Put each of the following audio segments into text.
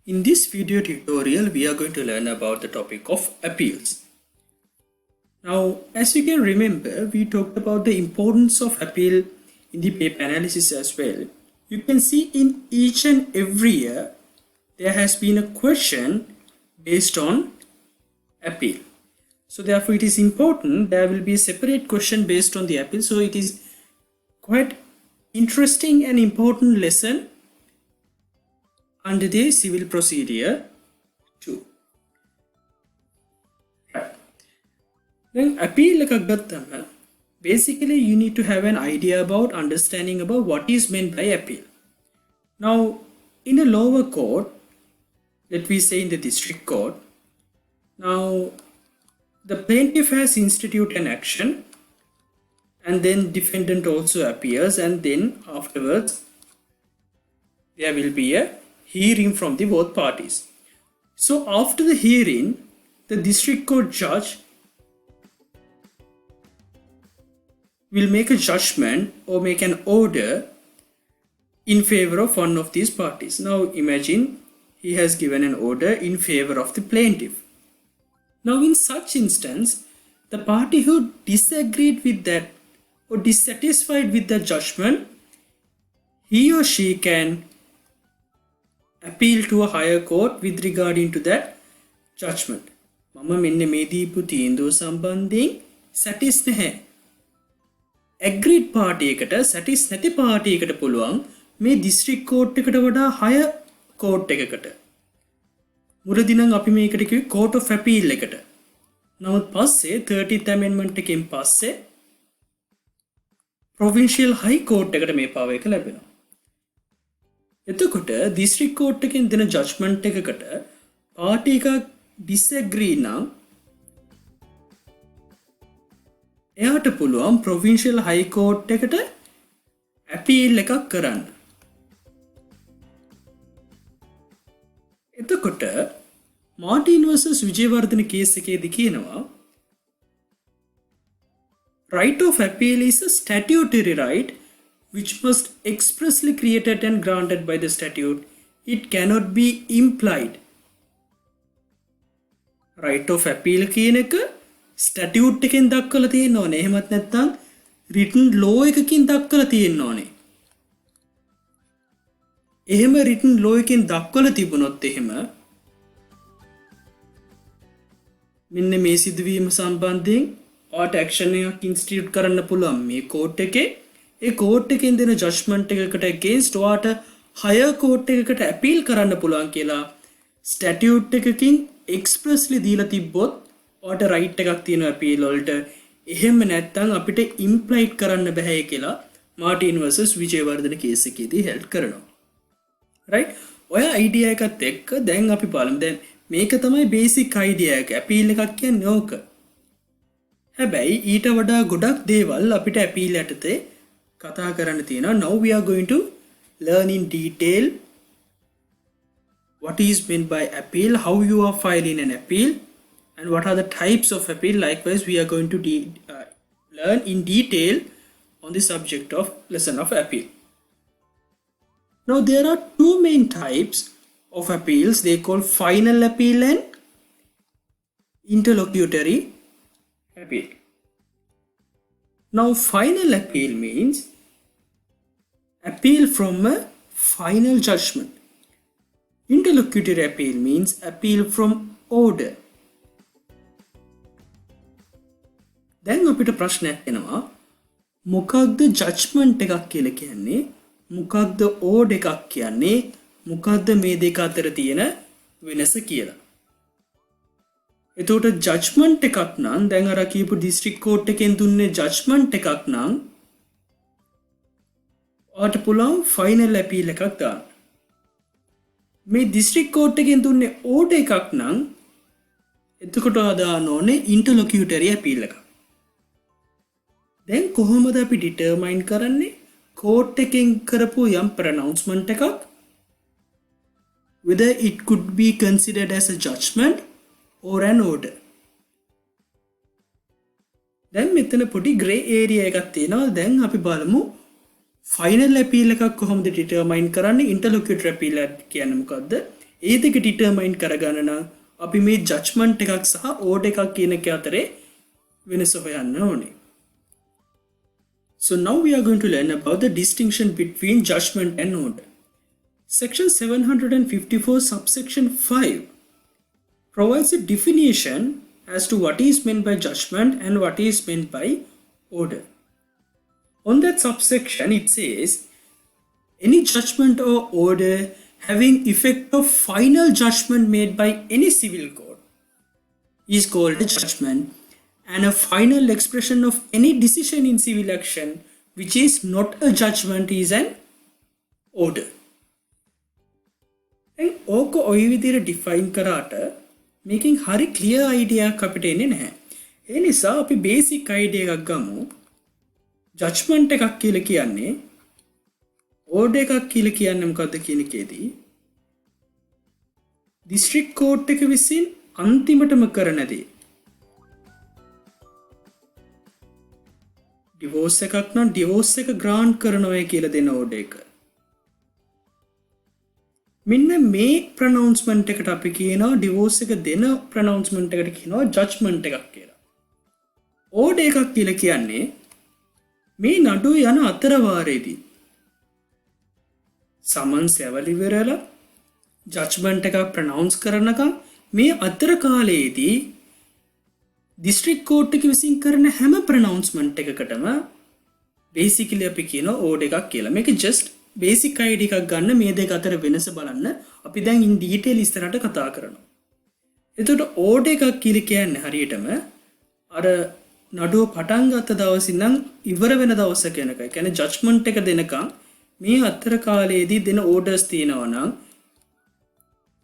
In this video tutorial, we are going to learn about the topic of appeals. Now, as you can remember, we talked about the importance of appeal in the paper analysis as well. You can see in each and every year, there has been a question based on appeal. So therefore, it is important there will be a separate question based on the appeal. So it is quite interesting and important lesson under the civil procedure too. Right. Then appeal basically you need to have an idea about understanding about what is meant by appeal. Now in a lower court, let me say in the district court, now the plaintiff has instituted an action and then defendant also appears, and then afterwards there will be a hearing from the both parties. So after the hearing, the district court judge will make a judgment or make an order in favor of one of these parties. Now imagine he has given an order in favor of the plaintiff. Now in such instance, the party who disagreed with that or dissatisfied with the judgment, he or she can appeal to a higher court with regarding to that judgment. මම මෙන්න මේ දීපු තීන්දුව සම්බන්ධයෙන් සැටිස් නැහැ. agreed party එකට සැටිස් නැති party එකට පුළුවන් මේ district court එකට වඩා higher court එකකට. මුලදී නම් අපි මේකට කිව්වේ court of appeal එකට. නමුත් පස්සේ 30th amendment එකෙන් පස්සේ provincial high court එකට මේ power එක ලැබෙනවා. එතකොට district court එකෙන් දෙන judgment එකකට party එක disagree නම් එයාට පුළුවන් provincial high court එකට appeal එකක් කරන්න. එතකොට Martin versus Vijayawardena case එකේදී කියනවා right of appeal is a statutory right which must expressly created and granted by the statute. It cannot be implied. Right of appeal කියන එක statute එකෙන් දක්වලා තියෙන්න ඕනේ. එහෙමත් නැත්නම් written law එකකින් දක්වලා තියෙන්න ඕනේ. එහෙම written law එකෙන් දක්වලා තිබුණොත් එහෙම මෙන්න මේ සිදුවීම සම්බන්ධයෙන් ඔයාට action එකක් institute කරන්න පුළුවන් මේ court එකේ. ඒ court එකෙන් දෙන judgment එකකට against ඔයාට higher court එකකට appeal කරන්න පුළුවන් කියලා statute එකකින් expressly දීලා තිබ්බොත් ඔයාට right එකක් තියෙනවා appeal වලට. එහෙම නැත්නම් අපිට implied කරන්න බෑ කියලා Martin versus Vijayawardena case එකේදී help කරනවා. right? ඔය idea එකත් එක්ක දැන් අපි බලමු. දැන් මේක තමයි basic idea එක. appeal එකක් කියන්නේ ඕක. හැබැයි ඊට වඩා ගොඩක් දේවල් අපිට appeal යටතේ කතා කරන්න තියෙනවා. Now we are going to learn in detail what is meant by appeal, how you are filing an appeal, and what are the types of appeal. Likewise, we are going to learn in detail on the subject of lesson of appeal. Now there are two main types of appeals. They call final appeal and interlocutory appeal. Now final appeal means appeal from a final judgment. Interlocutory appeal means appeal from order. දැන් අපිට ප්‍රශ්නයක් එනවා මොකක්ද judgment එකක් කියලා කියන්නේ, මොකක්ද order එකක් කියන්නේ, මොකක්ද මේ දෙක අතර තියෙන වෙනස කියලා. එතකොට judgment එකක් නම් දැන් අර කියපු district court එකෙන් දුන්නේ judgment එකක් නම් ඔයාට පුළුවන් final appeal එකක් දාන්න. මේ district court එකෙන් දුන්නේ order එකක් නම් එතකොට ඔයා දාන්න ඕනේ interlocutory appeal එකක්. දැන් කොහොමද අපි determine කරන්නේ court එකෙන් කරපු යම් pronouncement එකක් whether it could be considered as a judgment or an order. දැන් මෙතන පොඩි grey area එකක් තියෙනවා. දැන් අපි බලමු final appeal එකක් කොහොමද determine කරන්නේ, interlocutory appeal කියන්නේ මොකද්ද, ඒ දෙක ඩිටර්මයින් කරගන්න නම් අපි මේ ජජ්මන්ට් එකක් සහ ඕඩර් එකක් කියන එක අතරේ වෙනස හොයන්න ඕනේ. So now we are going to learn about the distinction between judgment and order. Section 754 subsection 5 provides a definition as to what is meant by judgment and what is meant by order. On that subsection it says any judgment or order having effect of final judgment made by any civil court is called a judgment, and a final expression of any decision in civil action which is not a judgment is an order. And ඕක ඔය විදිහට define කරාට මේකෙන් හරි clear අයිඩියාවක් අපිට එන්නේ නැහැ. ඒ නිසා අපි බේසික් අයිඩියා එකක් ගමු. ජජ්මන්ට් එකක් කියලා කියන්නේ ඕඩර් එකක් කියලා කියන්නේ මොකද්ද කියන එකේදී දිස්ත්‍රික් කෝට් එක විසින් අන්තිමටම කරන දේ ඩිවෝස් එකක් නම් ඩිවෝස් එක ග්‍රාන්ට් කරනවා කියලා දෙන ඕඩර් එක. මෙන්න මේ ප්‍රොනවුන්ස්මන්ට් එකට අපි කියනවා ඩිවෝස් එක දෙන ප්‍රොනවුන්ස්මන්ට් එකට කියනවා ජජ්මන්ට් එකක් කියලා. ඕඩර් එකක් කියලා කියන්නේ මේ නඩුව යන අතරවාරයේදී සමන්ස් ඇවලි ඉවරලා ජජ්මන්ට් එකක් ප්‍රොනවුන්ස් කරනකම් මේ අතර කාලයේදී දිස්ත්‍රික් කෝට් එක විසින් කරන හැම ප්‍රොනවුන්ස්මන්ට් එකකටම බේසිකලි අපි කියනවා ඕඩර් එකක් කියලා. මේක ජස්ට් බේසික් අයිඩියා එකක් ගන්න මේ දෙක අතර වෙනස බලන්න අපි දැන් ඉන් ඩීටේල් ඉස්සරහට කතා කරනවා. එතකොට ඕඩර් එකක් කියලා කියන්නේ හරියටම අර නඩුව පටන් ගත්ත දවස් ඉඳන් ඉවර වෙන දවස කෙනකයි. කියන්නේ ජජ්මන්ට් එක දෙනකම් මේ අතර කාලයේදී දෙන ඕඩර්ස් තියෙනවා නම්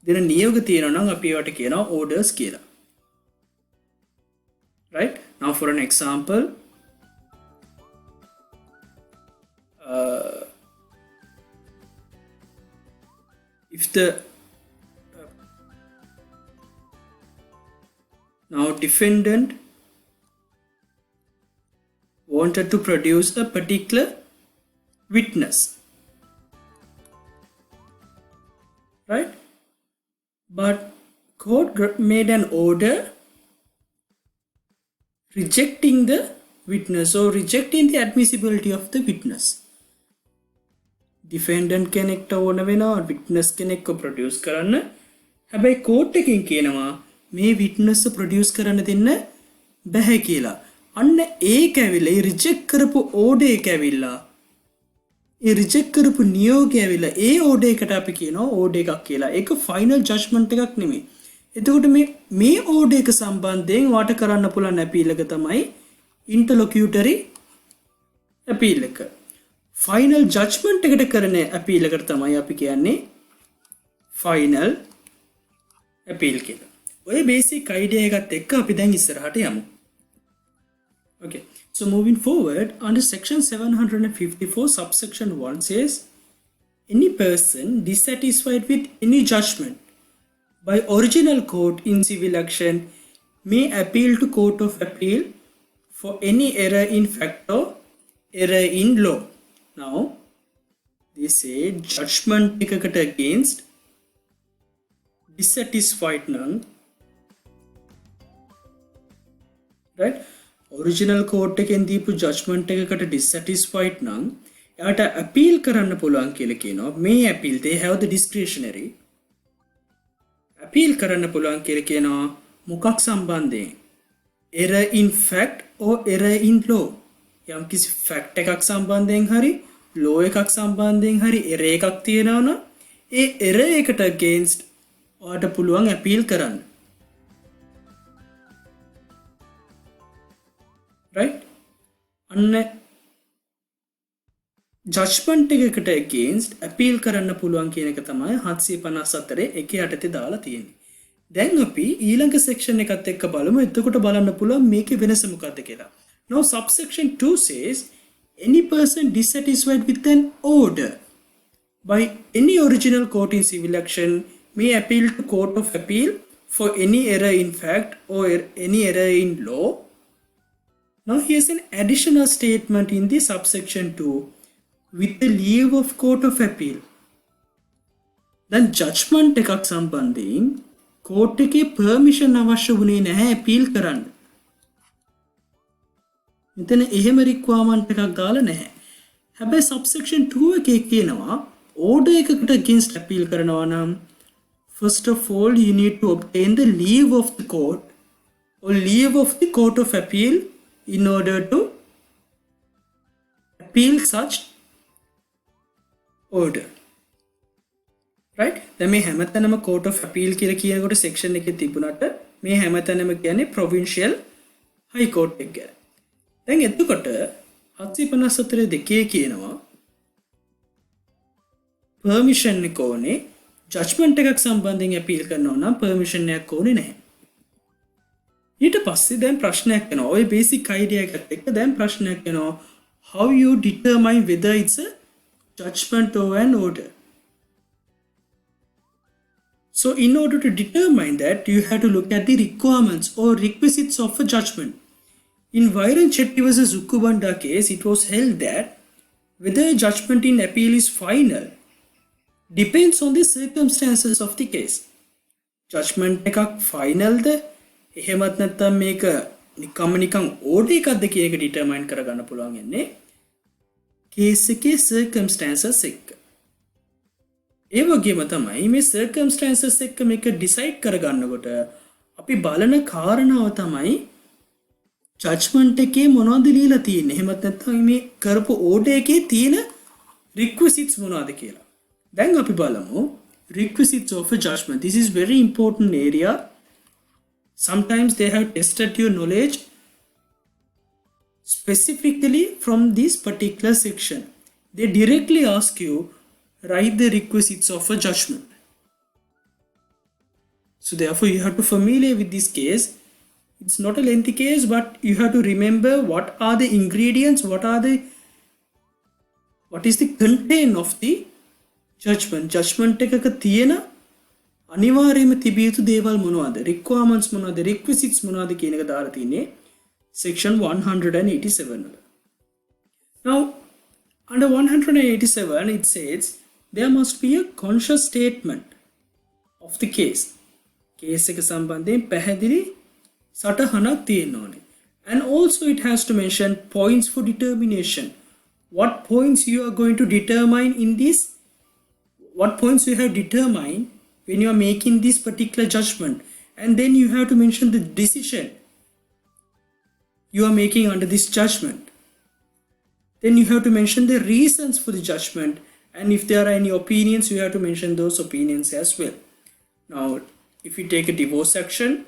දෙන නියෝග තියෙනවා නම් අපි ඒවට කියනවා ඕඩර්ස් කියලා. Right? Now for an example, if the now defendant wanted to produce a particular witness, right? But court made an order rejecting the witness or rejecting the admissibility of the witness. Defendant කෙනෙක්ට ඕන වෙනවා witness කෙනෙක්ව produce කරන්න. හැබැයි court එකෙන් කියනවා මේ witness produce කරන්න දෙන්න බැහැ කියලා. අන්න ඒක ඇවිල්ලා ඒ reject කරපු order එක ඇවිල්ලා ඒ reject කරපු නියෝගය ඇවිල්ලා ඒ order එකට අපි කියනවා order එකක් කියලා. ඒක final judgment එකක් නෙමෙයි. එතකොට මේ ඕඩර් එක සම්බන්ධයෙන් වාට කරන්න පුළුවන් අපීල් එක තමයි ඉන්ටර්ලොකියුටරි අපීල් එක. ෆයිනල් ජජ්මන්ට් එකට කරන අපීල් එකට තමයි අපි කියන්නේ ෆයිනල් අපීල් කියලා. ඔය බේසික් අයිඩියා එකත් එක්ක අපි දැන් ඉස්සරහට යමු. Okay. So moving forward, under section 754 subsection 1 says any person dissatisfied with any judgment by original court in civil action may appeal to court of appeal for any error in fact or error in law. Now they say judgment එකකට against dissatisfied නම් right original court එකෙන් දීපු judgment එකකට dissatisfied නම් එයාට appeal කරන්න පුළුවන් කියලා කියනවා. මේ appeal they have the discretionary appeal කරන්න පුළුවන් කියලා කියනවා මොකක් සම්බන්ධයෙන් error in fact or error in law. යම් කිසි fact එකක් සම්බන්ධයෙන් හරි law එකක් සම්බන්ධයෙන් හරි error එකක් තියෙනවා නම් ඒ error එකට against ඔයාට පුළුවන් appeal කරන්න. right? අන්න ජජ්මන්ට් එකකට against appeal කරන්න පුළුවන් කියන එක තමයි 754 එකේ යටතේ දාලා තියෙන්නේ. දැන් අපි ඊළඟ section එකත් එක්ක බලමු. එතකොට බලන්න පුළුවන් මේකේ වෙනස මොකක්ද කියලා. Now subsection 2 says any person dissatisfied with an order by any original court in civil action may appeal to court of appeal for any error in fact or any error in law. Now here's an additional statement in the subsection 2 with the leave of court of appeal. දැන් judgement එකක් සම්බන්ධයෙන් coat එකේ permission අවශ්‍ය වුණේ නැහැ appeal කරන්න. මෙතන එහෙම රික්වයර්මන්ට් එකක් දාලා නැහැ. හැබැයි සබ්සෙක්ෂන් 2 එකේ කියනවා ඕඩර් එකකට against appeal කරනවා නම් first of all you need to obtain the leave of the court or leave of the court of appeal in order to appeal such order. right? දැන් මේ හැමතැනම court of appeal කියලා කියනකොට section එකේ තිබුණාට මේ හැමතැනම කියන්නේ provincial high court එක ගැන. දැන් එතකොට 754 දෙකේ කියනවා permission එක ඕනේ judgment එකක් සම්බන්ධයෙන් appeal කරනවා නම් permission එකක් ඕනේ නැහැ. ඊට පස්සේ දැන් ප්‍රශ්නයක් එනවා. ඔය basic idea එකත් එක්ක දැන් ප්‍රශ්නයක් එනවා. How you determine whether it's a judgment or an order? So in order to determine that, you have to look at the requirements or requisites of a judgment. In Vyran Chetty vs. Ukkubanda case, it was held that whether a judgment in appeal is final depends on the circumstances of the case. Judgment එකක් finalද එහෙමත් නැත්නම් මේක නිකම් order එකක්ද කියන එක determine කරගන්න පුළුවන් යන්නේ case එකේ circumstances එක්ක. ඒ වගේම තමයි මේ circumstances එක්ක මේක decide කරගන්නකොට අපි බලන කාරණාව තමයි judgment එකේ මොනවද ලියලා තියෙන්නේ. එහෙමත් නැත්නම් මේ කරපු order එකේ තියෙන requisites මොනවද කියලා. දැන් අපි බලමු requisites of a judgment. This is very important area. Sometimes they have tested your knowledge specifically from this particular section. They directly ask you write the requisites of a judgment. So therefore you have to familiar with this case. It's not a lengthy case, but you have to remember what are the ingredients, what is the content of the judgment. Judgment එකක තියෙන අනිවාර්යයෙන්ම තිබිය යුතු දේවල් මොනවද? requirements මොනවද? requisites මොනවද කියන එක දාලා තියෙන්නේ section 187 වල. Now under 187 it says there must be a conscious statement of the case. case එක සම්බන්ධයෙන් පැහැදිලි සටහනක් තියෙන්න ඕනේ. And also it has to mention points for determination. What points you are going to determine in this? What points you have determined when you are making this particular judgment, and then you have to mention the decision you are making under this judgment. Then you have to mention the reasons for the judgment, and if there are any opinions you have to mention those opinions as well. Now if you take a divorce action,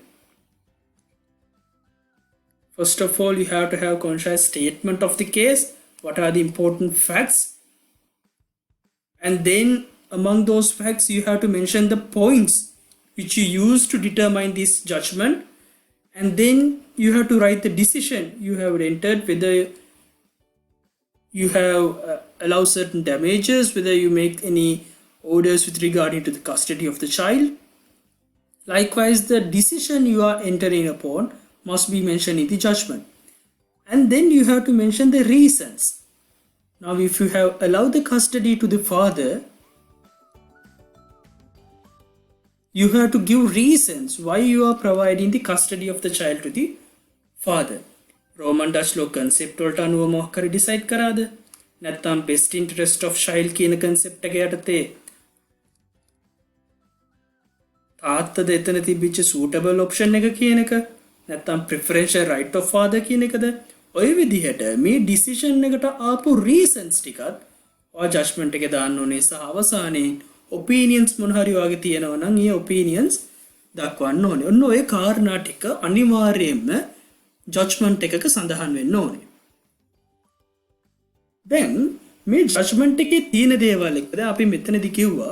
first of all you have to have conscious statement of the case. What are the important facts? And then among those facts you have to mention the points which you use to determine this judgment, and then you have to write the decision you have entered, whether you have allowed certain damages, whether you make any orders with regarding to the custody of the child. Likewise, the decision you are entering upon must be mentioned in the judgment, and then you have to mention the reasons. Now if you have allowed the custody to the father, you have to give reasons why you are providing the custody of the child to the father. Roman Dutch law concept වලට අනුව මොකක් හරි decide කරාද? නැත්නම් best interest of child කියන concept එක යටතේ තාත්තද එතන තිබිච්ච suitable option එක කියන එක, නැත්නම් preferential right of father කියන එකද? ඔය විදිහට මේ decision එකට ආපු reasons ටිකත් ඔය judgment එකේ දාන්න ඕනේ. සහ අවසානයේ opinions මොන හරි වගේ තියෙනවා නම් ඒ opinions දක්වන්න ඕනේ. ඔන්න ඔය කාරණා ටික අනිවාර්යයෙන්ම judgment එකක සඳහන් වෙන්න ඕනේ. then මේ judgment එකේ තියෙන දේවල් එක්කද අපි මෙතනදි කිව්වා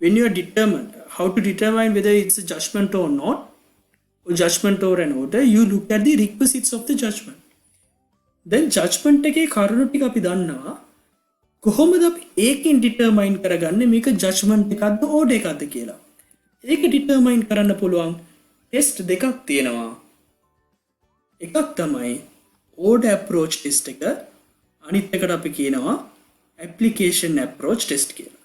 when you are determined how to determine whether it's a judgment or not, or judgment or an order, you look at the requisites of the judgment. then judgment එකේ කරුණු ටික අපි දන්නවා. කොහොමද අපි ඒකෙන් ඩිටර්මයින් කරගන්නේ මේක ජජ්මන්ට් එකක්ද ඕඩර් එකක්ද කියලා? ඒක ඩිටර්මයින් කරන්න පුළුවන් ටෙස්ට් දෙකක් තියෙනවා. එකක් තමයි ඕඩර් අප්‍රෝච් ටෙස්ට් එක, අනිත් එකට අපි කියනවා ඇප්ලිකේෂන් අප්‍රෝච් ටෙස්ට් කියලා.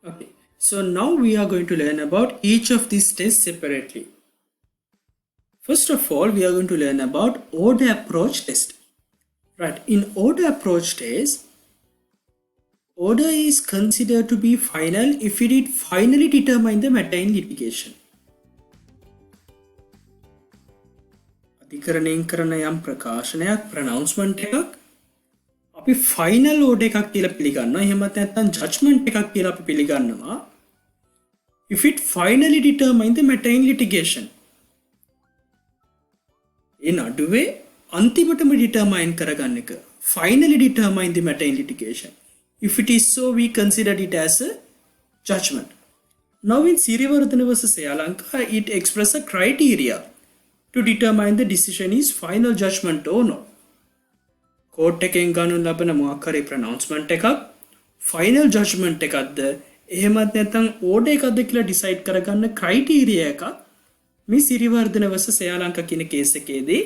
Okay, so now we are going to learn about each of these tests separately. First of all, we are going to learn about order approach test. Right, in order approach test, order is considered to be final if it finally determine the matter in litigation. අධිකරණයෙන් කරන යම් ප්‍රකාශනයක් pronouncement එකක් අපි final order එකක් කියලා පිළිගන්නවා. එහෙමත් නැත්නම් judgment එකක් කියලා අපි පිළිගන්නවා. If it finally determine the matter in litigation. A නඩුවේ අන්තිමටම determine කරගන්න එක. Finally determine the matter in litigation. If it is so, we consider it as a judgment. Now in Siriwardana versus Eyalanka, it expresses a criteria to determine the decision is final judgment or not. Court එකෙන් ගන්න ලබන මොකක් හරි pronouncement එකක් final judgment එකක්ද එහෙමත් නැත්නම් order එකක්ද කියලා decide කරගන්න criteria එකක් මේ සිරිවර්ධන versus එයාලංකා කියන case එකේදී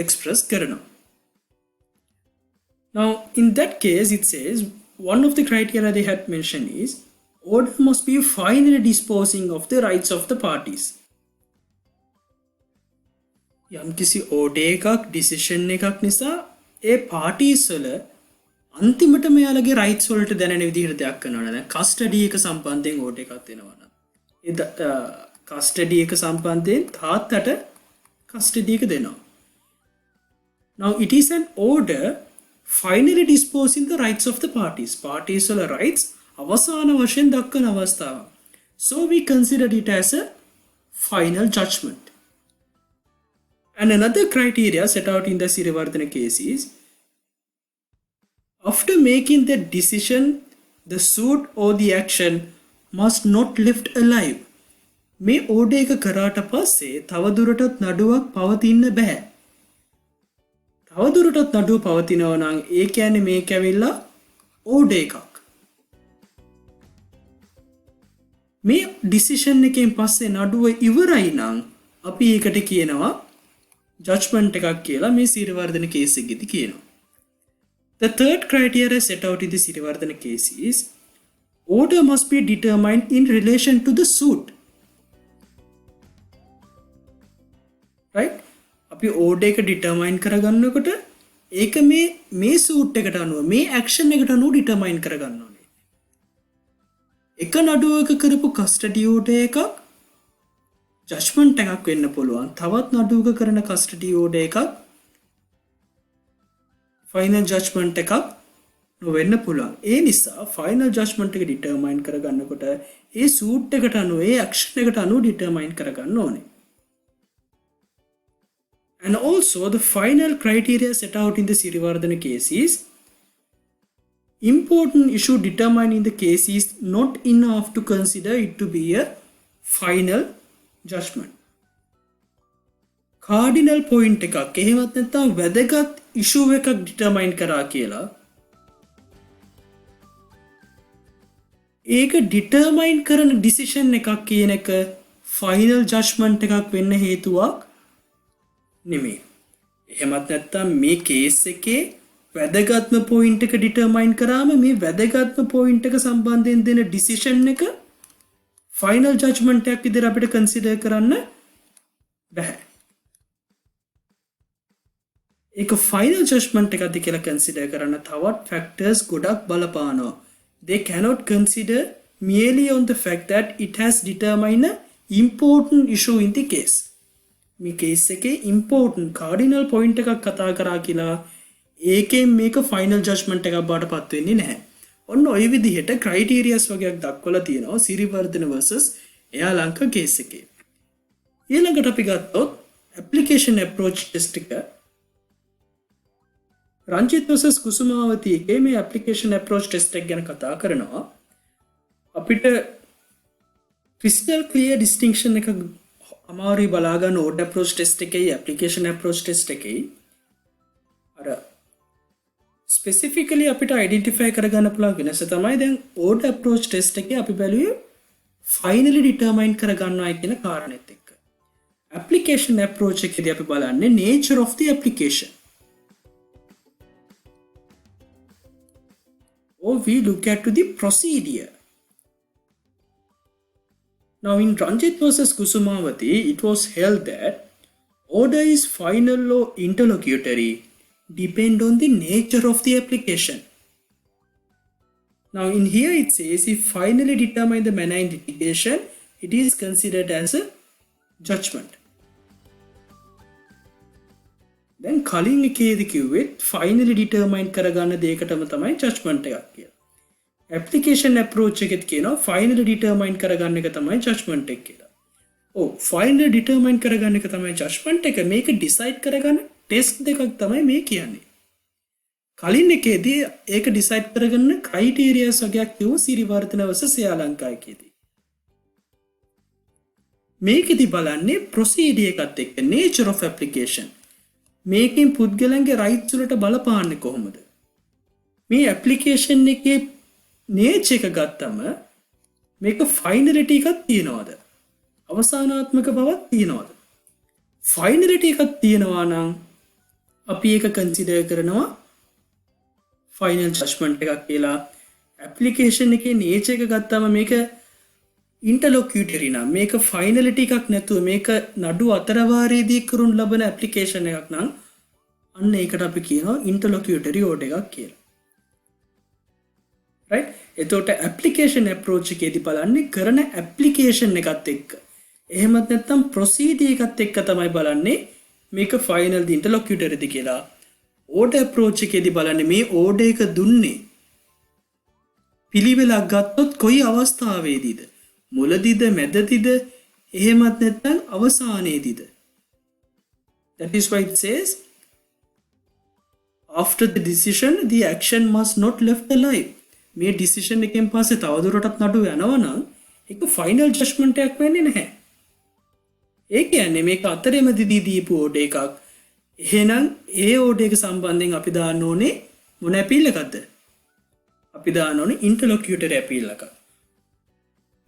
express කරනවා. Now in that case it says one of the criteria they had mentioned is order must be finally disposing of the rights of the parties. යම් කිසි order එකක් decision එකක් නිසා ඒ parties වල අන්තිමට මෙයාලගේ rights වලට දැනෙන විදිහට දෙයක් කරනවා නේද? custody එක සම්බන්ධයෙන් order එකක් දෙනවා නම් ඒ custody එක සම්බන්ධයෙන් තාත්තට custody එක දෙනවා. Now it is an order finally disposing the rights of the parties. Parties වල rights අවසාන වශයෙන් දක්වන අවස්ථාව. So we consider it as a final judgment. And another criteria set out in the Siriwardana case is after making the decision, the suit or the action must not left alive. මේ order එක කරාට පස්සේ තවදුරටත් නඩුවක් පවතින්න බෑ. තවදුරටත් නඩුව පවතිනවා නම් ඒ කියන්නේ මේක ඇවිල්ලා order එකක්. මේ decision එකෙන් පස්සේ නඩුව ඉවරයි නම් අපි ඒකට කියනවා judgment එකක් කියලා මේ සිරිවර්ධන case එකේදී කියනවා. The third criteria set out in the Siriwardana case is order must be determined in relation to the suit. Right? අපි order එක determine කරගන්නකොට ඒක මේ suit එකට අනුව මේ action එකට අනුව determine කරගන්න ඕනේ. එක නඩුවක කරපු custody order එකක් judgment එකක් වෙන්න පුළුවන්. තවත් නඩුවක කරන custody order එකක් final judgment එකක් නොවෙන්න පුළුවන්. ඒ නිසා final judgment එක determine කරගන්නකොට ඒ suit එකට අනුව ඒ action එකට අනුව determine කරගන්න ඕනේ. And also the final criteria set out in the Siriwardana case is important issue determined in the case is not enough to consider it to be a final judgment. Cardinal point එකක් එහෙමත් නැත්නම් වැදගත් issue එකක් determine කරා කියලා ඒක determine කරන decision එකක් කියන එක final judgment එකක් වෙන්න හේතුවක් නෙමෙයි. එහෙමත් නැත්නම් මේ case එකේ වැදගත්ම point එක determine කරාම මේ වැදගත්ම point එක සම්බන්ධයෙන් දෙන decision එක final judgment එකක් විදිහට අපිට consider කරන්න බෑ. ඒක final judgment එකක්ද කියලා consider කරන්න තවත් factors ගොඩක් බලපානවා. They cannot consider merely on the fact that it has determined an important issue in the case. මේ case එකේ important cardinal point එකක් කතා කරා කියලා ඒකෙන් මේක final judgment එකක් බවට පත් වෙන්නේ නැහැ. ඔන්න ওই විදිහට criterias වගේක් දක්වලා තියෙනවා සිරිවර්ධන versus එයාලංකා case එකේ. ඊළඟට අපි ගත්තොත් application approach test එක රංජිත් versus කුසුමාවති එකේ මේ application approach test එක ගැන කතා කරනවා. අපිට crystal clear distinction එක අමාරුයි බලා ගන්න order approach test එකේ application approach test එකේ අර specifically අපිට identify කරගන්න පුළුවන් වෙනස තමයි දැන් order approach test එකේ අපි බැලුවේ finally determine කරගන්නවයි කියන කාරණෙත් එක්ක. application approach එකේදී අපි බලන්නේ nature of the application. or we look at to the procedure. Now in Ranjit versus Kusumavati, it was held that order is final or interlocutory depend on the nature of the application. Now in here it says if finally determined the manner in litigation, it is considered as a judgment. Then කලින් එකේදී කිව්වෙත් finally determine කරගන්න දෙයකටම තමයි judgment එකක් කියලා. application approach එකෙත් කියනවා finally determine කරගන්න එක තමයි judgment එක කියලා. finally determine කරගන්න එක තමයි judgment එක. මේක decide කරගන්න test දෙකක් තමයි මේ කියන්නේ. කලින් එකේදී ඒක decide කරගන්න criteria වගේක් තියුණු සිරිවර්ධන versus ශ්‍රී ලංකා එකේදී. මේකෙදි බලන්නේ procedure එකත් එක්ක nature of application. මේකෙන් පුද්ගලයන්ගේ rights වලට බලපාන්නේ කොහොමද? මේ application එකේ nature එක ගත්තම මේක finality එකක් තියනවාද? අවසානාත්මක බවක් තියනවාද? finality එකක් තියනවා නම් අපි ඒක consider කරනවා final judgment එකක් කියලා. application එකේ nature එක ගත්තම මේක interlocutory නම් මේක finality එකක් නැතුව මේක නඩු අතරවාරයේදී කරුණු ලබන application එකක් නම් අන්න ඒකට අපි කියනවා interlocutory order එකක් කියලා. right? එතකොට application approach එකේදී බලන්නේ කරන application එකත් එක්ක. එහෙමත් නැත්නම් procedure එකත් එක්ක තමයි බලන්නේ මේක final ද interlocutory ද කියලා. order approach එකේදී බලන්නේ මේ order එක දුන්නේ පිළිවෙලක් ගත්තොත් කොයි අවස්ථාවේදීද? මුලදීද මැදදීද එහෙමත් නැත්නම් අවසානයේදීද? That is why it says after the decision the action must not left alive. මේ decision එකෙන් පස්සේ තවදුරටත් නඩුව යනවා නම් ඒක final judgment එකක් වෙන්නේ නැහැ. ඒ කියන්නේ මේක අතරෙමදී දීපු order එකක්. එහෙනම් ඒ order එක සම්බන්ධයෙන් අපි දාන්න ඕනේ මොන appeal එකක්ද? අපි දාන්න ඕනේ interlocutory appeal එකක්.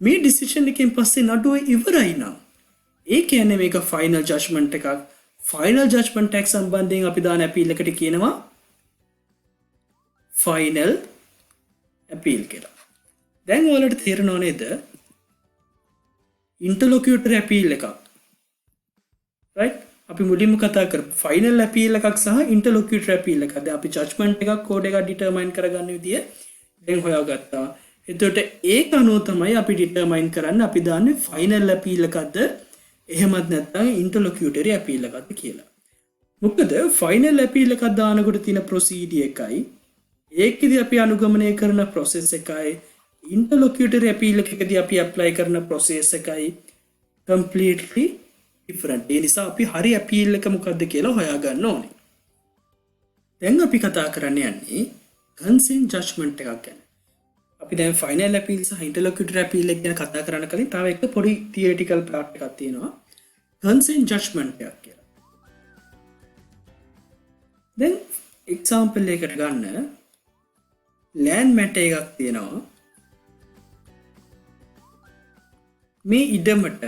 මේ decision එකෙන් පස්සේ නඩුව ඉවරයි නම් ඒ කියන්නේ මේක final judgment එකක්. final judgment එක සම්බන්ධයෙන් අපි දාන appeal එකට කියනවා final appeal කියලා. දැන් ඔයාලට තේරෙනව නේද? interlocutory appeal එකක්. right? අපි මුලින්ම කතා කරපු final appeal එකක් සහ interlocutory appeal එකක්. දැන් අපි judgment එකක් code එකක් determine කරගන්න විදිය දැන් හොයාගත්තා. එතකොට ඒක අනුව තමයි අපි determine කරන්න අපි දාන්නේ final appeal එකක්ද එහෙමත් නැත්නම් interlocutory appeal එකක්ද කියලා. මොකද final appeal එකක් දානකොට තියෙන procedure එකයි ඒකෙදි අපි අනුගමනය කරන process එකයි interlocutory appeal එකකදී අපි apply කරන process එකයි completely different. ඒ නිසා අපි හරි appeal එක මොකක්ද කියලා හොයාගන්න ඕනේ. දැන් අපි කතා කරන්න යන්නේ consent judgment එකක් ගැන. අපි දැන් final appeal සහ interlocutory appeal එක ගැන කතා කරන්න කලින් තව එක පොඩි theoretical part එකක් තියෙනවා. consent judgment එකක් කියලා. දැන් example එකකට ගන්න land matter එකක් තියෙනවා. මේ ඉඩමට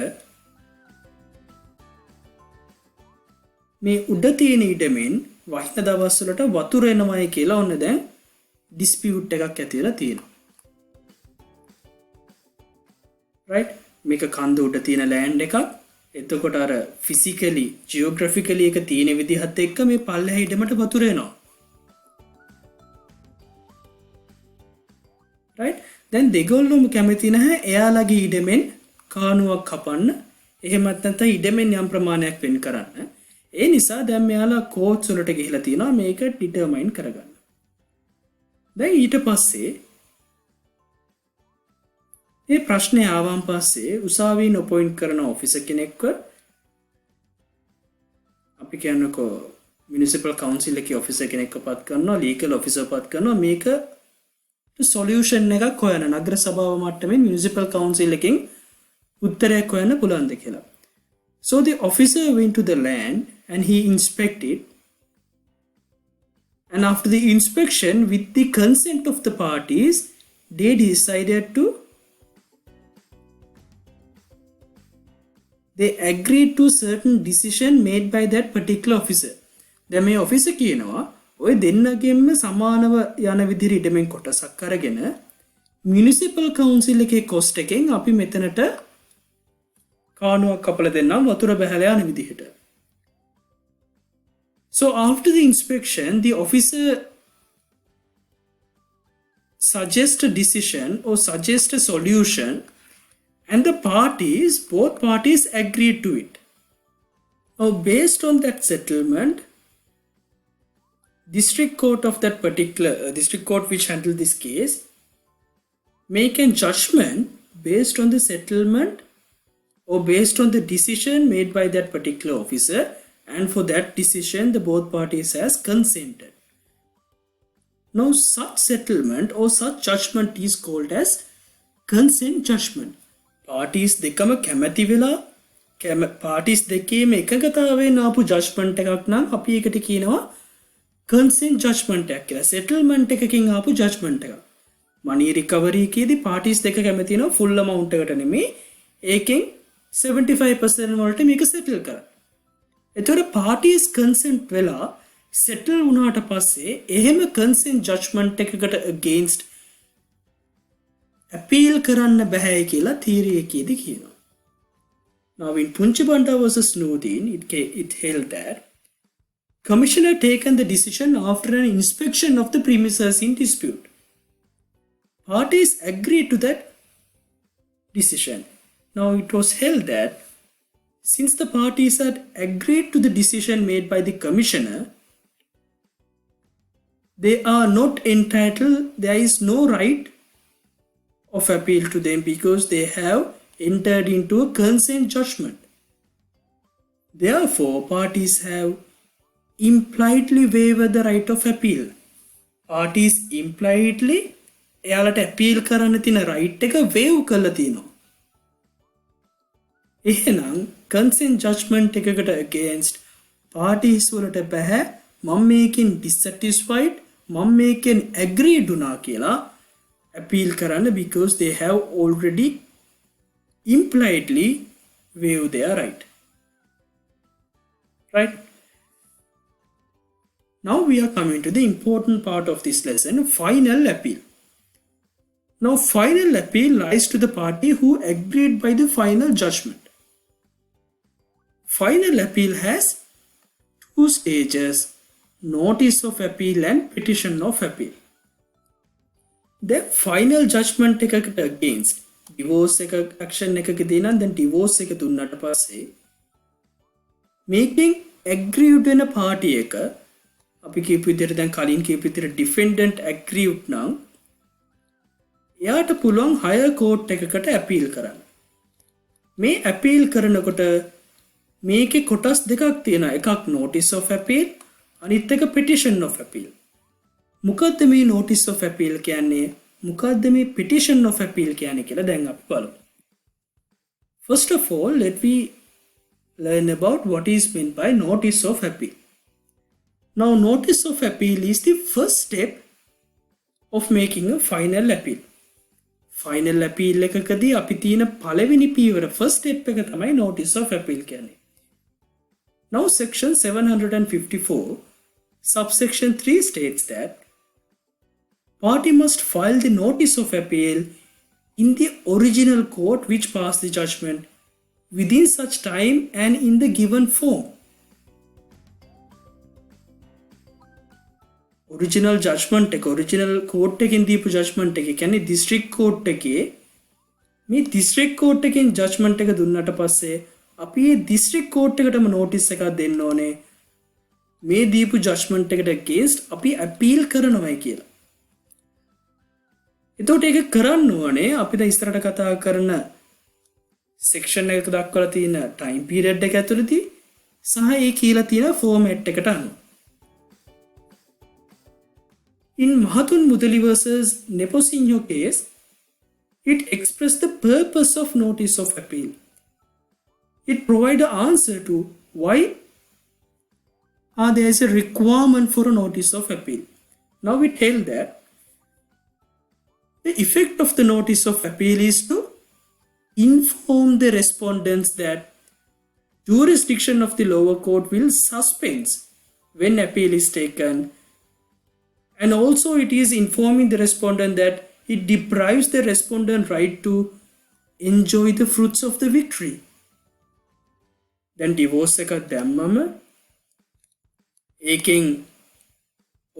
මේ උඩ තියෙන ඉඩමෙන් වහින දවස් වලට වතුර එනවයි කියලා ඔන්න දැන් dispute එකක් ඇති වෙලා තියෙනවා. right? මේක කන්ද උඩ තියෙන land එකක්. එතකොට අර physically geographically එක තියෙන විදිහත් එක්ක මේ පල්ලෙහා ඉඩමට වතුර එනවා. right? දැන් දෙගොල්ලොම කැමති නැහැ එයාලගේ ඉඩමෙන් කානුවක් කපන්න. එහෙමත් නැත්නම් ඉඩමෙන් යම් ප්‍රමාණයක් වෙන් කරන්න. ඒ නිසා දැන් මෙයාලා courts වලට ගිහිලා තියෙනවා මේක determine කරගන්න. දැන් ඊට පස්සේ මේ ප්‍රශ්නේ ආවන් පස්සේ උසාවියෙන් අපොයින්ට් කරන ඔෆිසර් කෙනෙක්ව අපි කියනකෝ municipal council එකේ ඔෆිසර් කෙනෙක්ව පත් කරනවා legal officer පත් කරනවා මේක solution එකක් හොයන නගර සභාව මට්ටමින් municipal council එකෙන් උත්තරයක් හොයන්න පුළුවන්ද කියලා. So the officer went to the land and he inspected, and after the inspection with the consent of the parties they decided to they agreed to certain decision made by that particular officer. දැන් මේ officer කියනවා ඔය දෙන්නගෙම සමානව යන විදිහට ඉඩමෙන් කොටසක් අරගෙන municipal council එකේ කොස්ට් එකෙන් අපි මෙතනට කානුවක් කපලා දෙන්නම් වතුර බහැලා යන විදිහට. So after the inspection, the officer suggest a decision or suggest a solution, and the both parties agreed to it. Now based on that settlement, district court of that particular district court which handled this case make a judgment based on the settlement or based on the decision made by that particular officer, and for that decision the both parties has consented. Now such settlement or such judgment is called as consent judgment. Parties දෙකම කැමැති වෙලා parties දෙකේම එකගතාවෙන් ආපු judgment එකක් නම් අපි ඒකට කියනවා consent judgment එකක් කියලා. settlement එකකින් ආපු judgment එකක්. money recovery එකේදී parties දෙක කැමැති වෙනවා full amount එකට නෙමෙයි ඒකෙන් 75% වලට මේක settle කරා. එතකොට parties consent වෙලා settle වුණාට පස්සේ එහෙම consent judgment එකකට against appeal කරන්න බෑ කියලා theory එකේදී කියනවා. Now in Punchibanda versus Nordin, it held that commissioner taken the decision after an inspection of the premises in dispute. Parties agreed to that decision. Now it was held that since the parties had agreed to the decision made by the commissioner, they are not entitled, there is no right of appeal to them because they have entered into a consent judgment. Therefore, parties have impliedly waived the right of appeal. Parties impliedly එයාලට appeal කරන්න තියෙන right එක waive කරලා තියෙනවා. එහෙනම් consent judgment එකකට against parties වලට බෑ මම මේකෙන් dissatisfied මම මේකෙන් agreed වුණා කියලා appeal කරන්න because they have already impliedly waived their right. Right? Now we are coming to the important part of this lesson, final appeal. Now final appeal lies to the party who agreed by the final judgment. Final appeal has two stages, notice of appeal and petition of appeal. The final judgment එකකට against divorce action එකකදී නම් දැන් divorce එක දුන්නට පස්සේ මේකෙන් aggrieved වෙන party එක අපි කියපු විදිහට දැන් කලින් කියපු විදිහට defendant aggrieved නම් එයාට පුළුවන් higher court එකකට appeal කරන්න. මේ appeal කරනකොට මේකේ කොටස් දෙකක් තියෙනවා. එකක් notice of appeal අනිත් එක petition of appeal. මොකද්ද මේ notice of appeal කියන්නේ? මොකද්ද මේ petition of appeal කියන්නේ කියලා දැන් අපි බලමු. First of all, let me learn about what is meant by notice of appeal. Now, notice of appeal is the first step of making a final appeal. Final appeal එකකදී අපි තියෙන පළවෙනි පියවර first step එක තමයි notice of appeal කියන්නේ. Now, section 754 subsection 3 states that party must file the notice of appeal in the original court which passed the judgment within such time and in the given form. Original judgment එක original court එකෙන් දීපු judgment එක කියන්නේ district court එකේ මේ district court එකෙන් judgment එක දුන්නාට පස්සේ අපි මේ district court එකටම notice එකක් දෙන්න ඕනේ මේ දීපු judgment එකට against අපි appeal කරනවායි කියලා. එතකොට ඒක කරන්න ඕනේ අපි දැන් ඉස්සරහට කතා කරන section එකක දක්වලා තියෙන time period එක ඇතුළතදී සහ ඒ කියලා තියෙන format එකට අනුව. In Mahatun Mudali versus Neposinho case, it expressed the purpose of notice of appeal. It provided an answer to why there is a requirement for a notice of appeal. Now we tell that the effect of the notice of appeal is to inform the respondents that jurisdiction of the lower court will suspend when appeal is taken And also it is informing the respondent that it deprives the respondent right to enjoy the fruits of the victory. Then divorce එක දැම්මම ඒකෙන්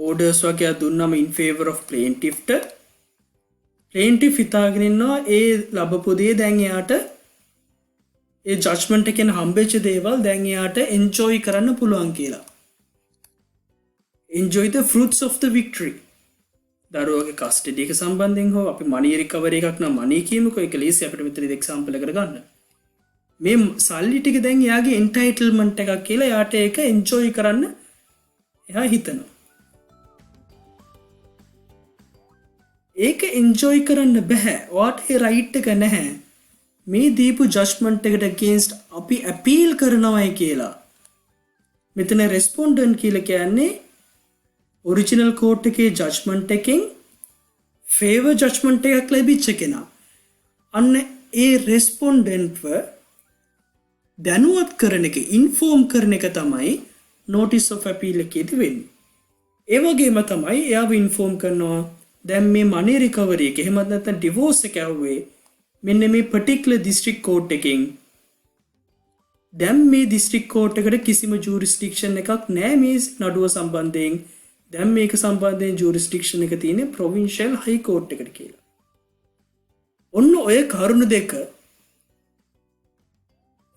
orders වගේ දුන්නම in favor of plaintiff හිතාගෙන ඉන්නවා ඒ ලැබපු දේ දැන් එයාට ඒ ජජ්මන්ට් එකෙන් හම්බෙච්ච දේවල් දැන් එයාට enjoy කරන්න පුළුවන් කියලා. Enjoy the fruits of the victory. දරුවගේ කස්ටඩි එක සම්බන්ධයෙන් හෝ අපි money recovery එකක් නම් money කියමුකෝ ඒක ලීසි අපිට මෙතන එක්සැම්පල් එකකට ගන්න. මේ සල්ලි ටික දැන් එයාගේ entitlement එකක් කියලා එයාට ඒක enjoy කරන්න එයා හිතනවා. ඒක enjoy කරන්න බෑ. ඔයාට ඒ right එක නැහැ. මේ දීපු judgment එකට against අපි appeal කරනවායි කියලා. මෙතන respondent කියලා කියන්නේ original court එකේ judgment එකෙන් favor judgment එකක් ලැබිච්ච කෙනා. අන්න ඒ respondentව දැනුවත් කරන එක inform කරන එක තමයි notice of appeal එකේදී වෙන්නේ. ඒ වගේම තමයි එයාව inform කරනවා දැන් මේ money recovery එක එහෙමත් නැත්නම් divorce එක ඇහුවේ මෙන්න මේ particular district court එකෙන් දැන් මේ district court එකට කිසිම jurisdiction එකක් නැහැ මේ නඩුව සම්බන්ධයෙන්. දැන් මේක සම්බන්ධයෙන් jurisdiction එක තියෙන්නේ provincial high court එකට කියලා. ඔන්න ඔය කරුණු දෙක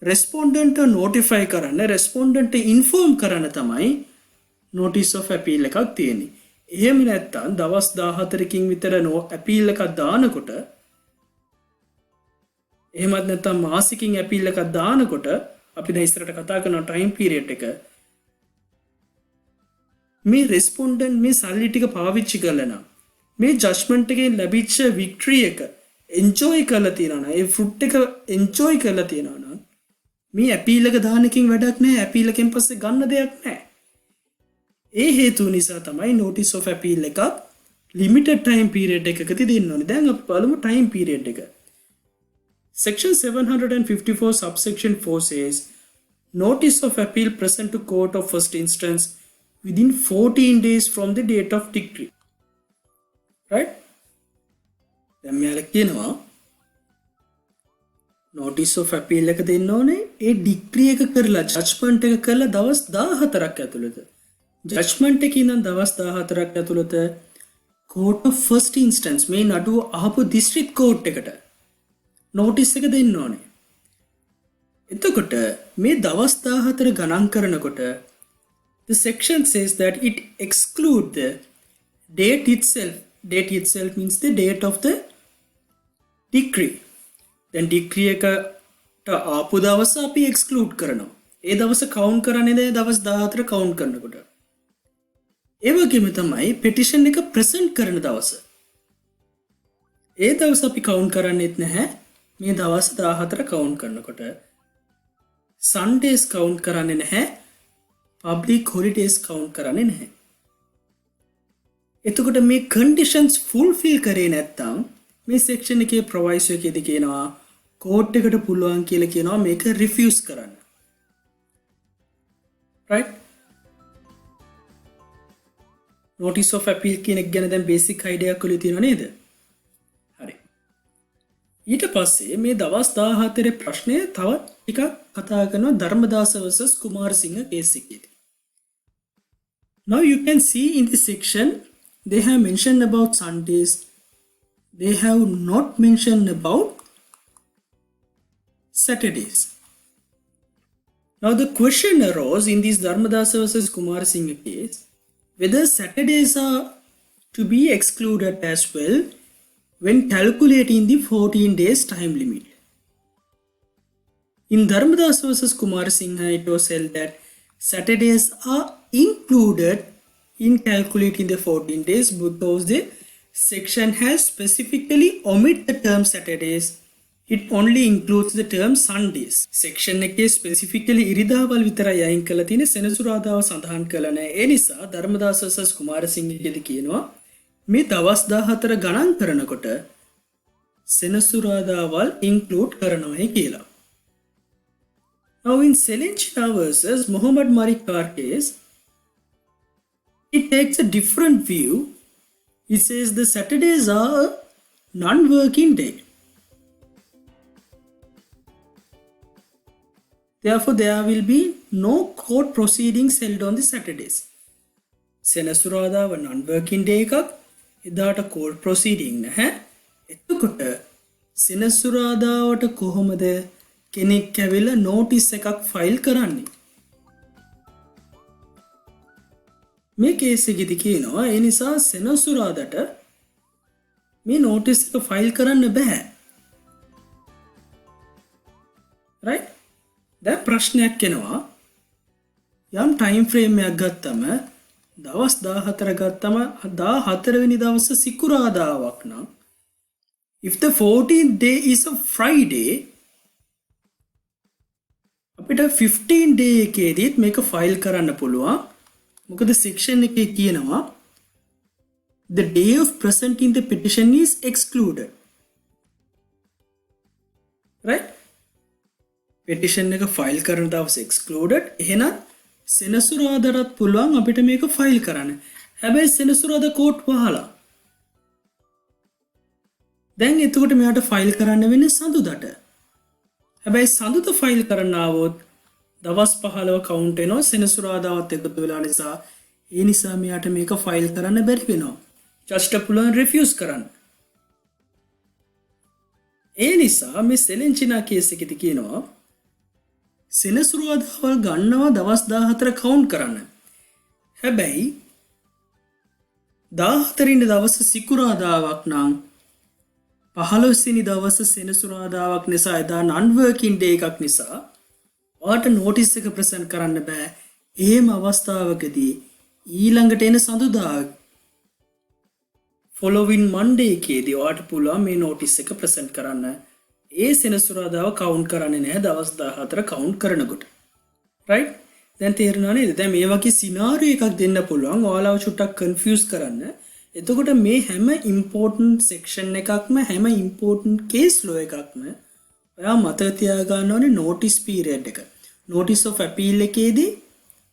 respondent notify කරන්න respondent inform කරන්න තමයි notice of appeal එකක් තියෙන්නේ. එහෙම නැත්නම් දවස් 14කින් විතර appeal එකක් දානකොට එහෙමත් නැත්නම් මාසිකින් appeal එකක් දානකොට අපි දැන් ඉස්සරහට කතා කරන time period එක මේ respondent මේ සල්ලි ටික පාවිච්චි කරලා නම් මේ judgment එකෙන් ලැබිච්ච victory එක enjoy කරලා තියනවා නම් ඒ fruit එක enjoy කරලා තියනවා නම් මේ appeal එක දානකින් වැඩක් නැහැ. appeal එකෙන් පස්සේ ගන්න දෙයක් නැහැ. ඒ හේතුව නිසා තමයි notice of appeal එකක් limited time period එකකදී දෙන්න ඕනේ. දැන් අපි බලමු time period එක. Section 754 subsection 4 says notice of appeal present to court of first instance within 14 days from the date of decree. Right? දැන් මෙයාලා කියනවා notice of appeal එක දෙන්න ඕනේ ඒ decree එක කරලා judgment එක කරලා දවස් 14ක් ඇතුළත. judgment එකේ ඉඳන් දවස් 14ක් ඇතුළත court of first instance මේ නඩුව අහපු district court එකට notice එක දෙන්න ඕනේ. එතකොට මේ දවස් 14 ගණන් කරනකොට the section says that it exclude the date itself. Date itself means the date of the decree. Then decree එකට ආපු දවස අපි exclude කරනවා. ඒ දවස count කරන්නේ දවස් 14 count කරනකොට. ඒ වගේම තමයි petition එක present කරන දවස. ඒ දවස අපි count කරන්නේත් නැහැ. මේ දවස් 14 count කරනකොට. Sundays count කරන්නේ නැහැ. public holidays count කරන්නේ නැහැ. එතකොට මේ conditions fulfill කරේ නැත්නම් මේ section එකේ proviso එකේදී කියනවා court එකට පුළුවන් කියලා කියනවා මේක refuse කරන්න. right? notice of appeal කියන එක ගැන දැන් basic idea එකක් ඔලුව තියෙනව නේද? හරි. ඊට පස්සේ මේ දවස් 14 ප්‍රශ්නය තවත් ටිකක් කතා කරනවා ධර්මදාස versus කුමාරසිංහ case එකේදී. Now you can see in this section they have mentioned about Sundays. They have not mentioned about Saturdays. Now the question arose in this Dharmadasa versus Kumarasinghe case whether Saturdays are to be excluded as well when calculating the 14 days time limit. In Dharmadasa versus Kumarasinghe it was held that Saturdays are included in calculating the 14 days because the section has specifically omitted the term Saturdays. It only includes the term Sundays. Section එකේ specifically ඉරිදාවල් විතරයි අයින් කරලා තියෙන්නේ සෙනසුරාදාව සඳහන් කරලා නැහැ. ඒ නිසා Dharmadasa versus කුමාරසිංහගෙදි කියනවා මේ දවස් 14 ගණන් කරනකොට සෙනසුරාදාවල් include කරනවායි කියලා. Now in Selenchina versus Muhammad Marikar case, it takes a different view It says the Saturdays are a non-working day. Therefore, there will be no court proceedings held on the Saturdays. සෙනසුරාදාව non-working day එකක්. එදාට court proceeding නැහැ. එතකොට සෙනසුරාදාවට කොහොමද කෙනෙක් ඇවිල්ලා notice එකක් file කරන්නේ? මේ කේස් එකේදී කියනවා ඒ නිසා සෙනසුරාදාට මේ notice එක file කරන්න බෑ. right? දැන් ප්‍රශ්නයක් එනවා. යම් time frame එකක් ගත්තම දවස් 14 ගත්තම 14 වෙනි දවස සිකුරාදාවක් නම් if the 14th day is a Friday අපිට 15 day එකේදීත් මේක ෆයිල් කරන්න පුළුවන්. මොකද section එකේ කියනවා the day of presenting the petition is excluded. right? petition එක ෆයිල් කරන දවස excluded. එහෙනම් සෙනසුරාදාට පුළුවන් අපිට මේක ෆයිල් කරන්න. හැබැයි සෙනසුරාදා කෝට් වහලා. දැන් එතකොට මෙයාට ෆයිල් කරන්න වෙන්නේ සඳුදාට. හැබැයි සඳුදා ෆයිල් කරන්න ආවොත් දවස් 15 කවුන්ට් වෙනවා සෙනසුරාදාවත් එකතු වෙලා නිසා. ඒ නිසා මෙයාට මේක ෆයිල් කරන්න බැරි වෙනවා. ජස්ට් පුළුවන් රිෆියුස් කරන්න. ඒ නිසා මේ සෙලෙන්චිනා කේස් එකේදී කියනවා සෙනසුරාදාවල් ගන්නවා දවස් 14 කවුන්ට් කරන්න. හැබැයි 14 වෙනි දවස සිකුරාදාවක් නම් 15 වෙනි දවස සෙනසුරාදාවක් නිසා එදා non working day එකක් නිසා ඔයාට notice එක present කරන්න බෑ. එහෙම අවස්ථාවකදී ඊළඟට එන සඳුදා following Monday එකේදී ඔයාට පුළුවන් මේ notice එක present කරන්න. ඒ සෙනසුරාදාව කවුන්ට් කරන්නේ නැහැ දවස් 14 කවුන්ට් කරනකොට. right? දැන් තේරෙනව නේද? දැන් මේ වගේ සිනාරියෝ එකක් දෙන්න පුළුවන්. ඔයාලව චුට්ටක් confuse කරන්න. එතකොට මේ හැම important section එකක්ම හැම important case law එකක්ම ඔයා මතක තියාගන්න ඕනේ notice period එක. notice of appeal එකේදී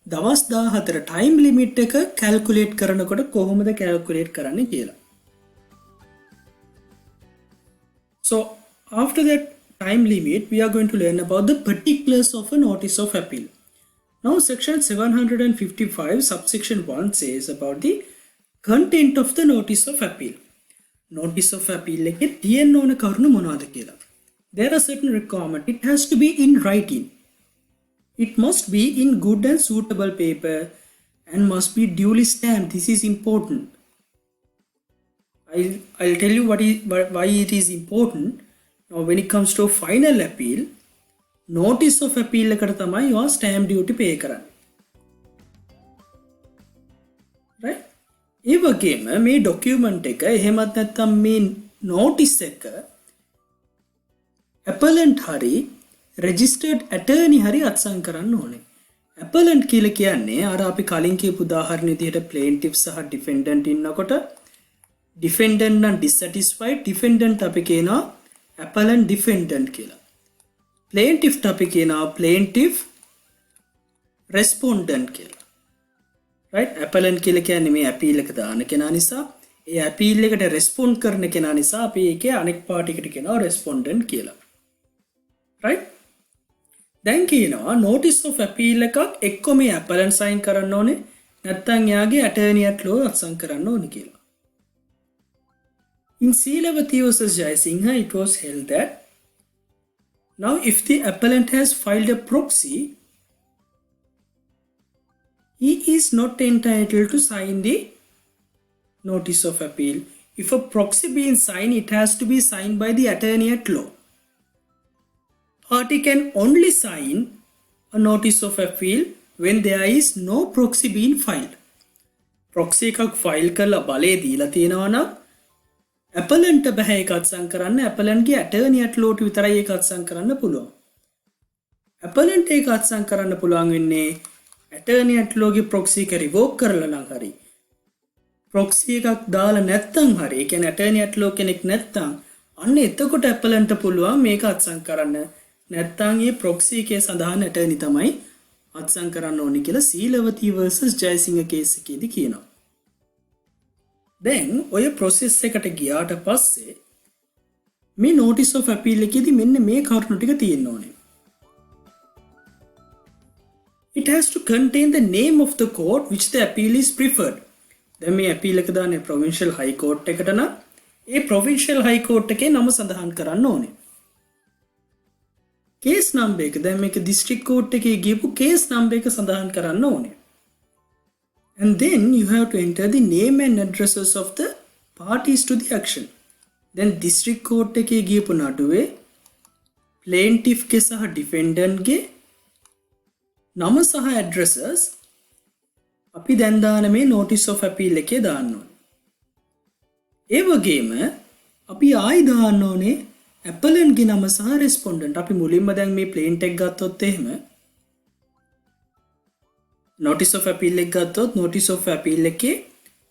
දවස් 14 time limit එක calculate කරනකොට කොහොමද calculate කරන්නේ කියලා. So after that time limit, we are going to learn about the particulars of a notice of appeal. Now section 755 subsection 1 says about the content of the notice of appeal. Notice of appeal එකේ තියෙන්න ඕන කරුණු මොනවද කියලා. There are certain requirements. It has to be in writing. It must be in good and suitable paper and must be duly stamped. This is important. I'll tell you why it is important. Now when it comes to final appeal, notice of appeal එකට තමයි ඔයා stamp duty pay කරන්නේ. right? ඒ වගේම මේ document එක එහෙමත් නැත්නම් මේ notice එක appellant හරි registered attorney හරි අත්සන් කරන්න ඕනේ. appellant කියලා කියන්නේ අර අපි කලින් කියපු උදාහරණ විදිහට plaintiff සහ defendant ඉන්නකොට defendant නම් dissatisfied defendant අපි කියනවා appellant defendant කියලා. plaintiff අපි කියනවා plaintiff respondent කියලා. right? appellant කියලා කියන්නේ මේ appeal එක දාන කෙනා නිසා ඒ appeal එකට respond කරන කෙනා නිසා අපි ඒකේ අනෙක් පාර්ටි එකට කියනවා respondent කියලා. right? දැන් කියනවා notice of appeal එකක් එක්ක මේ appellant sign කරන්න ඕනේ නැත්නම් එයාගේ attorney at law අත්සන් කරන්න ඕනේ කියලා. In Seelavati versus Jayasinghe, it was held that now if the appellant has filed a proxy, he is not entitled to sign the notice of appeal. If a proxy being signed, it has to be signed by the attorney at law. Party can only sign a notice of appeal when there is no proxy being filed. Proxy එකක් file කරලා බලේ දීලා තියෙනවා නම් appellant බෑ ඒක අත්සන් කරන්න. appellant ගේ attorney at law විතරයි ඒක අත්සන් කරන්න පුළුවන්. appellant ඒක අත්සන් කරන්න පුළුවන් වෙන්නේ attorney at law ගේ proxy එක revoke කරලා නම් හරි proxy එකක් දාලා නැත්නම් හරි ඒ කියන්නේ attorney at law කෙනෙක් නැත්නම් අන්න එතකොට appellant පුළුවන් මේක අත්සන් කරන්න. නැත්නම් මේ proxy එකේ සඳහන් attorney තමයි අත්සන් කරන්න ඕනේ කියලා සීලවති versus ජයසිංහ කේස් එකේදී කියනවා. දැන් ඔය process එකට ගියාට පස්සේ මේ notice of appeal එකේදී මෙන්න මේ කරුණු ටික තියෙන්න ඕනේ. It has to contain the name of the court which the appeal is preferred. දැන් මේ appeal එක දාන්නේ provincial high court එකට නම් ඒ provincial high court එකේ නම සඳහන් කරන්න ඕනේ. case number එක දැන් මේක district court එකේ ගියපු case number එක සඳහන් කරන්න ඕනේ. And then you have to enter the name and addresses of the parties to the action. Then district court එකේ ගියපු නඩුවේ plaintiff ගේ සහ defendant ගේ නම සහ addresses අපි දැන් දාන මේ notice of appeal එකේ දාන්න ඕනේ. ඒ වගේම අපි ආයි දාන්න ඕනේ appellant ගේ නම සහ respondent. අපි මුලින්ම දැන් මේ plaintiff එක ගත්තොත් එහෙම notice of appeal එක ගත්තොත් notice of appeal එකේ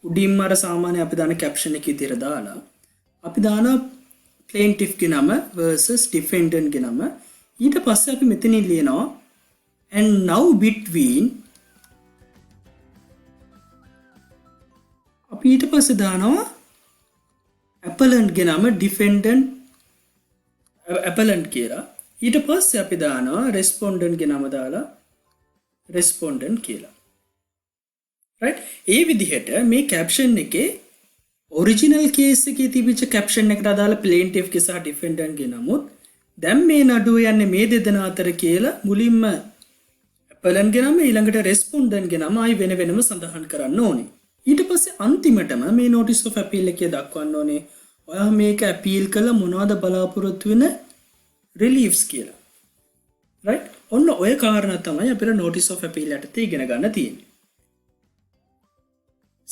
උඩින්ම අර සාමාන්‍ය අපි දාන caption එක විදිහට දාලා අපි දාන plaintiff ගේ නම versus defendant ගේ නම. ඊට පස්සේ අපි මෙතනින් ලියනවා and now between අපි ඊට පස්සේ දානවා appellant ගේ නම defendant appellant කියලා. ඊට පස්සේ අපි දානවා respondent ගේ නම දාලා respondent කියලා. right ඒ විදිහට මේ caption එකේ original case එකේ තිබිච්ච caption එකට අදාළ plaintiff ගේ සහ defendant ගේ නමුත් දැන් මේ නඩුව යන්නේ මේ දෙදෙනා අතර කියලා මුලින්ම appellant ගේ නම ඊළඟට respondent ගේ නම ආයි වෙන වෙනම සඳහන් කරන්න ඕනේ. ඊට පස්සේ අන්තිමටම මේ notice of appeal එකේ දක්වන්න ඕනේ ඔයා මේක appeal කළා මොනවද බලාපොරොත්තු වෙන reliefs කියලා. right ඔන්න ඔය කාරණා තමයි අපිට notice of appeal යටතේ ඉගෙන ගන්න තියෙන්නේ.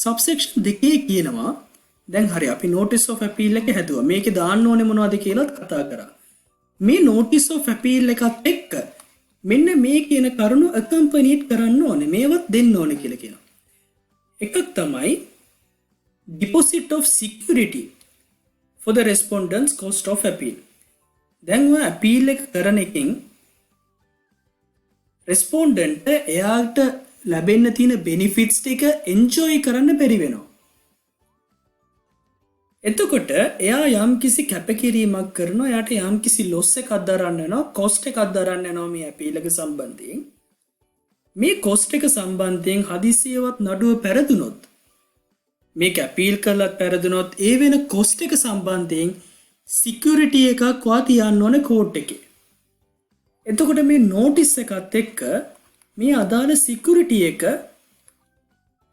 subsection 2 කියනවා දැන් හරි අපි notice of appeal එක හැදුවා. මේකේ දාන්න ඕනේ මොනවද කියලාත් කතා කරා. මේ notice of appeal එකත් එක්ක මෙන්න මේ කියන කරුණු accompanied කරන්න ඕනේ. මේවත් දෙන්න ඕනේ කියලා කියනවා. එකක් තමයි deposit of security for the respondent's cost of appeal. දැන් ඔය appeal එක කරන එකෙන් respondent එයාට ලැබෙන්න තියෙන benefits ටික enjoy කරන්න බැරි වෙනවා. එතකොට එයා යම් කිසි කැපකිරීමක් කරනවා, එයාට යම් කිසි loss එකක් දරන්න වෙනවා, cost එකක් දරන්න වෙනවා මේ appeal එක සම්බන්ධයෙන්. මේ cost එක සම්බන්ධයෙන් හදිසියවත් නඩුව පෙරදුනොත් මේක appeal කරලා පෙරදුනොත් ඒ වෙන cost එක සම්බන්ධයෙන් security එකක් වා තියන්න ඕනේ court එකේ. එතකොට මේ notice එකත් එක්ක මේ අදාළ security එක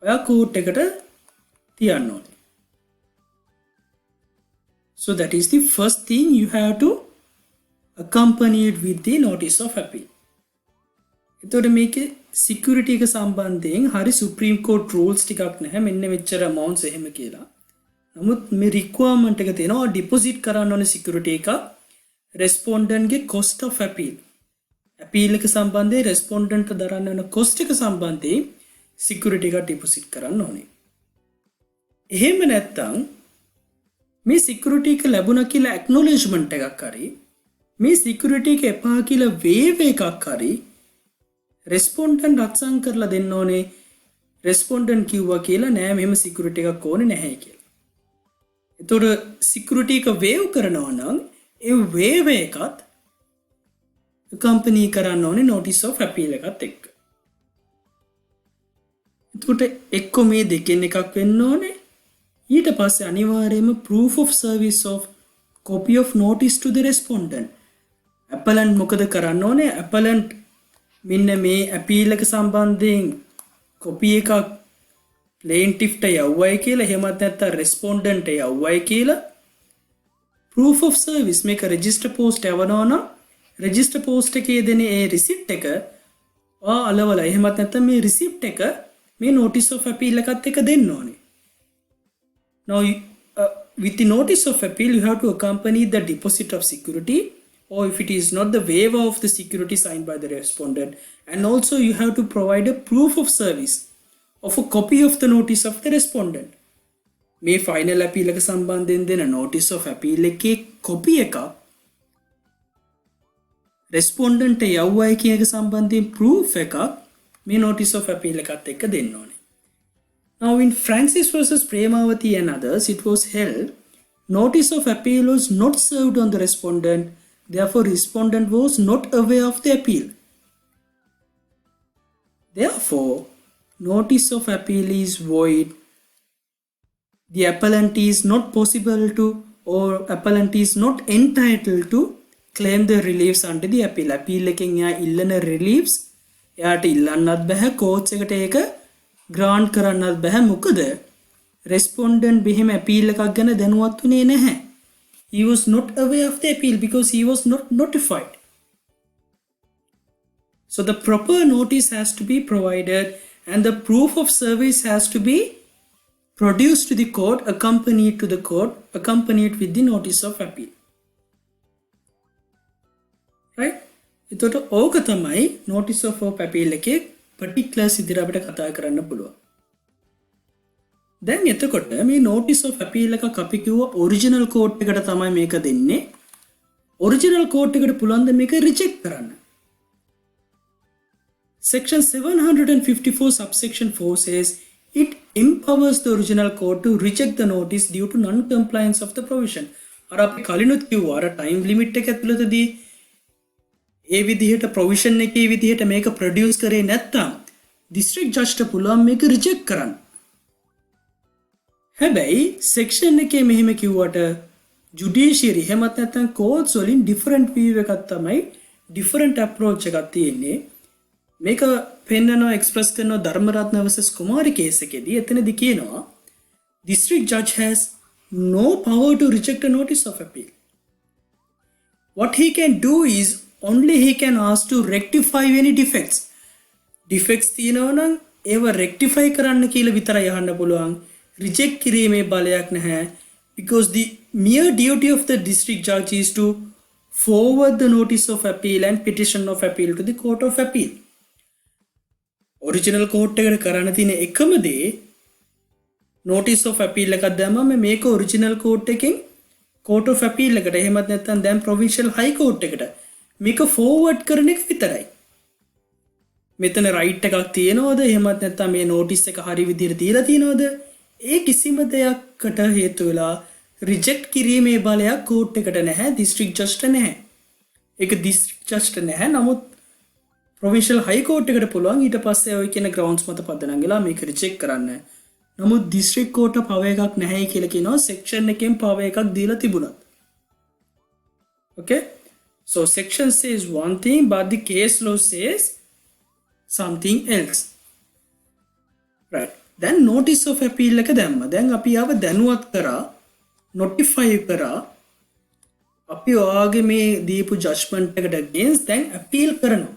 ඔයා court එකට තියන්න ඕනේ. So that is the first thing you have to accompany it with the notice of appeal. එතකොට මේකේ security එක සම්බන්ධයෙන් හරි Supreme Court rules ටිකක් නැහැ මෙන්න මෙච්චර amounts එහෙම කියලා. නමුත් මේ requirement එක තියෙනවා deposit කරන්න ඕනේ security එක respondent ගේ cost of appeal. appeal එක සම්බන්ධයෙන් respondent දරන්න වෙන cost එක සම්බන්ධයෙන් security එක deposit කරන්න ඕනේ. එහෙම නැත්නම් මේ security එක ලැබුණා කියලා acknowledgement එකක් හරි මේ security එක එපා කියලා waive එකක් හරි respondent අත්සන් කරලා දෙන්න ඕනේ. respondent කිව්වා කියලා නෑ මෙහෙම security එකක් ඕනේ නැහැ කියලා. ඒතොර security එක waive කරනවා නම් ඒ waive එකත් accompany කරන්න ඕනේ notice of appeal එකත් එක්ක. එතකොට එක්ක මේ දෙකෙන් එකක් වෙන්න ඕනේ. ඊට පස්සේ අනිවාර්යයෙන්ම proof of service of copy of notice to the respondent. appellant මොකද කරන්න ඕනේ? appellant මෙන්න මේ appeal එක සම්බන්ධයෙන් copy එකක් plaintiff ට යවුවයි කියලා එහෙමත් නැත්නම් respondent ට යවුවයි කියලා proof of service මේක register post යවනවා නම් register post එකේ දෙන ඒ receipt එක අලවලා එහෙමත් නැත්නම් මේ receipt එක මේ notice of appeal එකත් එක්ක දෙන්න ඕනේ. Now with the notice of appeal you have to accompany the deposit of security, or if it is not, the waiver of the security signed by the respondent, and also you have to provide a proof of service of a copy of the notice of the respondent. මේ final appeal එක සම්බන්ධයෙන් දෙන notice of appeal එකේ copy එක respondent යවුවයි කියන එක සම්බන්ධයෙන් proof එකක් මේ notice of appeal එකත් එක්ක දෙන්න ඕනේ. Now in Francis versus Premavati and others, it was held notice of appeal was not served on the respondent, therefore respondent was not aware of the appeal. Therefore, notice of appeal is void. The appellant is not possible to, or appellant is not entitled to claim the reliefs under the appeal. Appeal එකෙන් යා ඉල්ලන reliefs එයාට ඉල්ලන්නත් බෑ, courts එකට ඒක grant කරන්නත් බෑ. මොකද respondent බෙහෙම appeal එකක් ගැන දැනුවත් වුණේ නැහැ. He was not aware of the appeal because he was not notified. So the proper notice has to be provided and the proof of service has to be produced to the court, accompanied with the notice of appeal. Right? එතකොට ඕක තමයි notice of appeal එකේ particulars ඉදිරියට අපිට කතා කරන්න පුළුවන්. දැන් එතකොට මේ notice of appeal එකක් අපි කිව්වා original court එකට තමයි මේක දෙන්නේ. original court එකට පුළුවන් ද මේක reject කරන්න. Section 754 subsection 4 says it empowers the original court to reject the notice due to non-compliance of the provision. අර අපි කලිනුත් කිව්වා අර time limit එක ඇතුළතදී ඒ විදිහට provision එකේ විදිහට මේක produce කරේ නැත්තම් district judge ට පුළුවන් මේක reject කරන්න. හැබැයි section එකේ මෙහෙම කිව්වට judiciary එහෙමත් නැත්තම් courts වලින් different view එකක් තමයි different approach එකක් තියෙන්නේ. මේක පෙන්නනවා express කරනවා ධර්මරත්න versus කුමාරි case එකේදී එතනදී කියනවා district judge has no power to reject a notice of appeal. What he can do is only he can ask to rectify any defects. Defects තියෙනවා නම් ඒව rectify කරන්න කියලා විතරයි අහන්න පුළුවන්. Reject කිරීමේ බලයක් නැහැ. Because the mere duty of the district judge is to forward the notice of appeal and petition of appeal to the court of appeal. Original court එකට කරන්න තියෙන එකම දේ notice of appeal එකක් දැම්මම මේක original court එකෙන් court of appeal එකට එහෙමත් නැත්නම් දැන් provincial high court එකට මේක forward කරන එක විතරයි. මෙතන right එකක් තියෙනවද එහෙමත් නැත්නම් මේ notice එක හරි විදිහට දීලා තියෙනවද? ඒ කිසිම දෙයක්කට හේතු වෙලා reject කිරීමේ බලයක් court එකට නැහැ, district judge ට නැහැ. ඒක district judge ට නැහැ. නමුත් provincial high court එකට පුළුවන් ඊට පස්සේ ඔය කියන grounds මත පදනම් වෙලා මේක reject කරන්න. නමුත් district court power එකක් නැහැ කියලා කියනවා section එකෙන් power එකක් දීලා තිබුණත්. Okay? So section says one thing but the case law says something else. Right. Then notice of appeal එක දැම්ම. දැන් අපි ආව දැනුවත් කරා, notify කරා. අපි ඔයාගේ මේ දීපු judgment එකට against දැන් appeal කරනවා.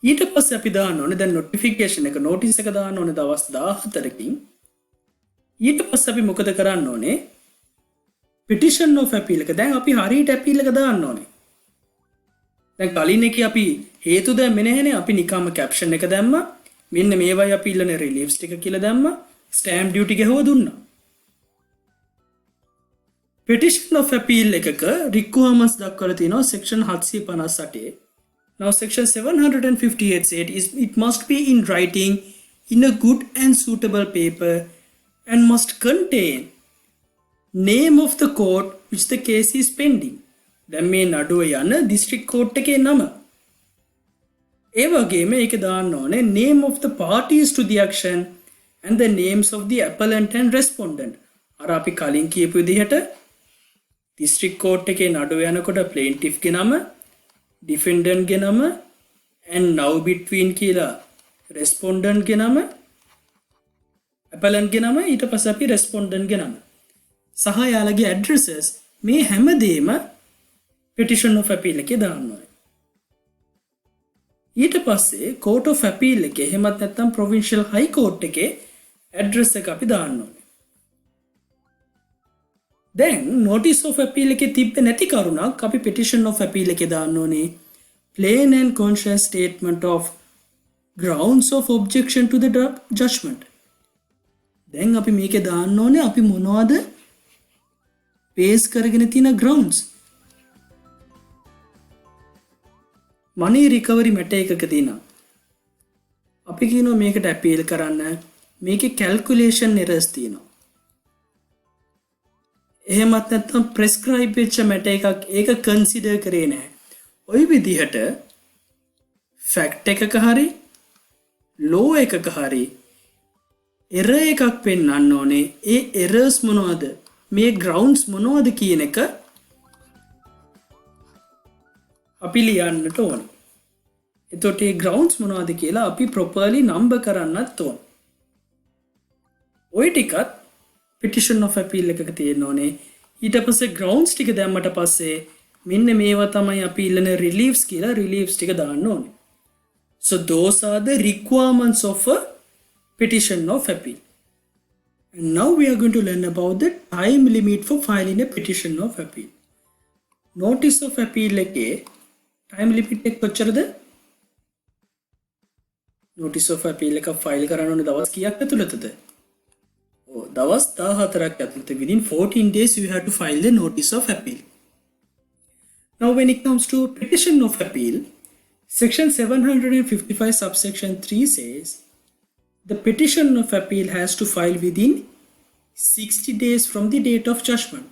ඊට පස්සේ අපි දාන්න ඕනේ දැන් notification එක notice එක දාන්න ඕනේ දවස් 14කින්. ඊට පස්සේ අපි මොකද කරන්න ඕනේ? petition of appeal එක. දැන් අපි හරියට appeal එක දාන්න ඕනේ. දැන් කලින් එකේ අපි හේතු දැම්මේ නැහැනේ. අපි නිකම්ම caption එක දැම්මා. මෙන්න මේවයි අපි ඉල්ලන reliefs ටික කියලා දැම්මා. stamp duty ගහුවා දුන්නා. petition of appeal එකක requirements දක්වලා තියෙනවා section 758. Now section 758 said it must be in writing in a good and suitable paper and must contain name of the court which the case is pending. දැන් මේ නඩුව යන district court එකේ නම. ඒ වගේම ඒක දාන්න ඕනේ name of the parties to the action and the names of the appellant and respondent. අර අපි කලින් කියපු විදිහට district court එකේ නඩුව යනකොට plaintiff ගේ නම, defendant ගේ නම and now between කියලා respondent ගේ නම, appellant ගේ නම, ඊට පස්සේ අපි respondent ගේ නම සහ යාළගේ addresses මේ හැමදේම petition of appeal එකේ දාන්න ඕනේ. ඊට පස්සේ court of appeal එකේ එහෙමත් නැත්නම් provincial high court එකේ address එක අපි දාන්න ඕනේ. දැන් notice of appeal එකේ තිබ්බ නැති කරුණක් අපි petition of appeal එකේ දාන්න ඕනේ. plain and conscious statement of grounds of objection to the judgment. දැන් අපි මේකේ දාන්න ඕනේ අපි මොනවද base කරගෙන තියෙන grounds. money recovery matter එකකදී නම් අපි කියනවා මේකට appeal කරන්න මේකේ calculation errors තියෙනවා. එහෙමත් නැත්නම් prescribe වෙච්ච matter එකක් ඒක consider කරේ නැහැ. ওই විදිහට fact එකක හරි law එකක හරි error එකක් පෙන්වන්න ඕනේ. ඒ errors මොනවද? මේ grounds මොනවද කියන එක අපි ලියන්නට ඕනේ. එතකොට මේ grounds මොනවද කියලා අපි properly number කරන්නත් ඕනේ. ওই ටිකත් petition of appeal එකක තියෙන්න ඕනේ. ඊට පස්සේ grounds ටික දැම්මට පස්සේ මෙන්න මේවා තමයි අපි ඉල්ලන reliefs කියලා reliefs ටික දාන්න ඕනේ. So those are the requirements of a petition of appeal. And now we are going to learn about the time limit for filing a petition of appeal. Notice of appeal එකේ time limit එක කොච්චරද? notice of appeal එක file කරන්න ඕනේ දවස් කීයක් ඇතුළතද? දවස් 14ක් ඇතුළත. Within 14 days you have to file the notice of appeal. Now when it comes to petition of appeal, section 755 subsection 3 says the petition of appeal has to file within 60 days from the date of judgment,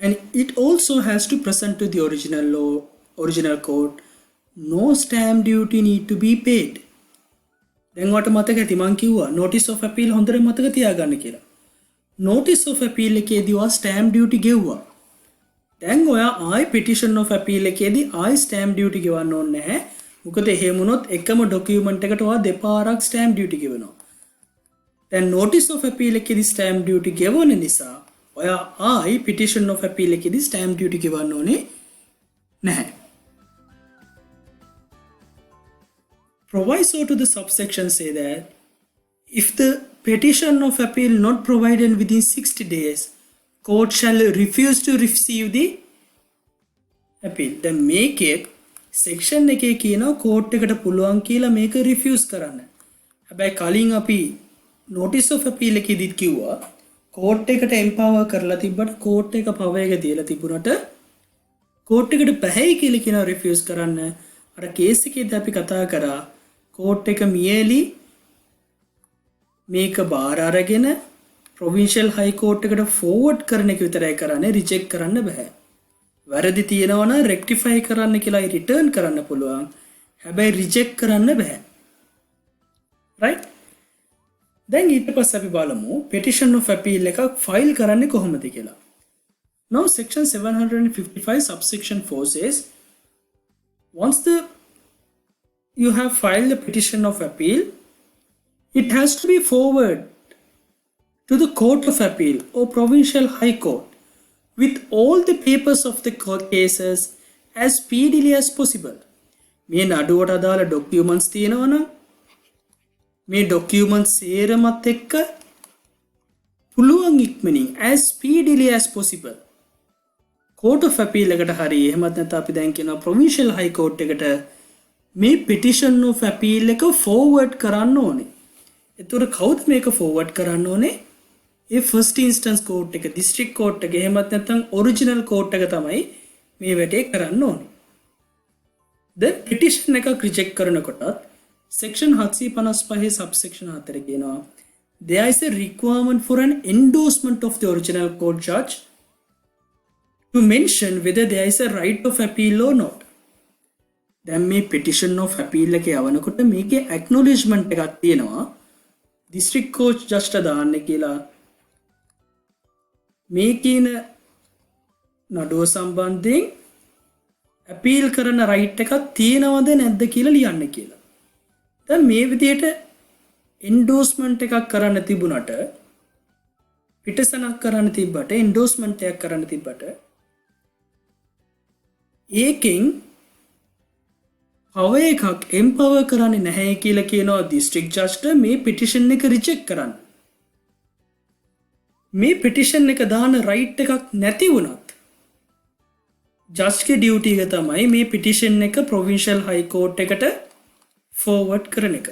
and it also has to present to the original court. No stamp duty need to be paid. දැන් ඔයාලට මතක ඇති මං කිව්වා notice of appeal හොඳට මතක තියාගන්න කියලා. notice of appeal එකේදී ඔයා stamp duty ගෙවුවා. දැන් ඔයා ආයි petition of appeal එකේදී ආයි stamp duty ගෙවන්න ඕනේ නැහැ. මොකද එහෙම වුණොත් එකම document එකට ඔයා දෙපාරක් stamp duty ගෙවනවා. දැන් notice of appeal එකේදී stamp duty ගෙවන නිසා ඔයා ආයි petition of appeal එකේදී stamp duty ගෙවන්න ඕනේ නැහැ. Proviso to the subsection say that if the petition of appeal not provided within 60 days, court shall refuse to receive the appeal. Then make it section එකේ කියනවා court එකට පුළුවන් කියලා මේක refuse කරන්න. හැබැයි කලින් අපි notice of appeal එකේදීත් කිව්වා court එකට empower කරලා තිබ්බට court එක power එක දීලා තිබුණට court එකට බැහැයි කියලා කියනවා refuse කරන්න. අර case එකේදී අපි කතා කරා court එක merely මේක බාර අරගෙන provincial high court එකට forward කරන එක විතරයි කරන්නේ, reject කරන්න බෑ. වැරදි තියෙනවා නම් rectify කරන්න කියලා return කරන්න පුළුවන්. හැබැයි reject කරන්න බෑ. right? දැන් ඊට පස්සේ අපි බලමු petition of appeal එකක් file කරන්නේ කොහොමද කියලා. Now section 755 subsection 4 says once you have filed a petition of appeal, it has to be forwarded to the court of appeal or provincial high court with all the papers of the court cases as speedily as possible. මේ නඩුවට අදාළ documents තියෙනවා නම් මේ documents සේරමත් එක්ක පුළුවන් ඉක්මනින් as speedily as possible court of appeal එකට හරි එහෙමත් නැත්නම් අපි දැන් කියනවා provincial high court එකට මේ petition of appeal එක forward කරන්න ඕනේ. එතකොට කවුද මේක forward කරන්න ඕනේ? ඒ first instance court එක, district court එක, එහෙමත් නැත්නම් original court එක තමයි මේ වැඩේ කරන්න ඕනේ. then petition එකක් reject කරනකොටත් section 755 subsection 4 කියනවා there is a requirement for an endorsement of the original court judge to mention whether there is a right of appeal or not. දැන් මේ petition of appeal එක යවනකොට මේකේ acknowledgement එකක් තියෙනවා district court judge ට දාන්න කියලා මේ කියන නඩුව සම්බන්ධයෙන් appeal කරන right එකක් තියෙනවද නැද්ද කියලා ලියන්න කියලා. දැන් මේ විදිහට endorsement එකක් කරන්න තිබුණට පිටසනක් කරන්න තිබ්බට endorsement එකක් කරන්න තිබ්බට ඒකෙන් power එකක් empower කරන්නේ නැහැ කියලා කියනවා district judge ට මේ petition එක reject කරන්න. මේ petition එක දාන right එකක් නැති වුණත් judge ගේ duty එක තමයි මේ petition එක provincial high court එකට forward කරන එක.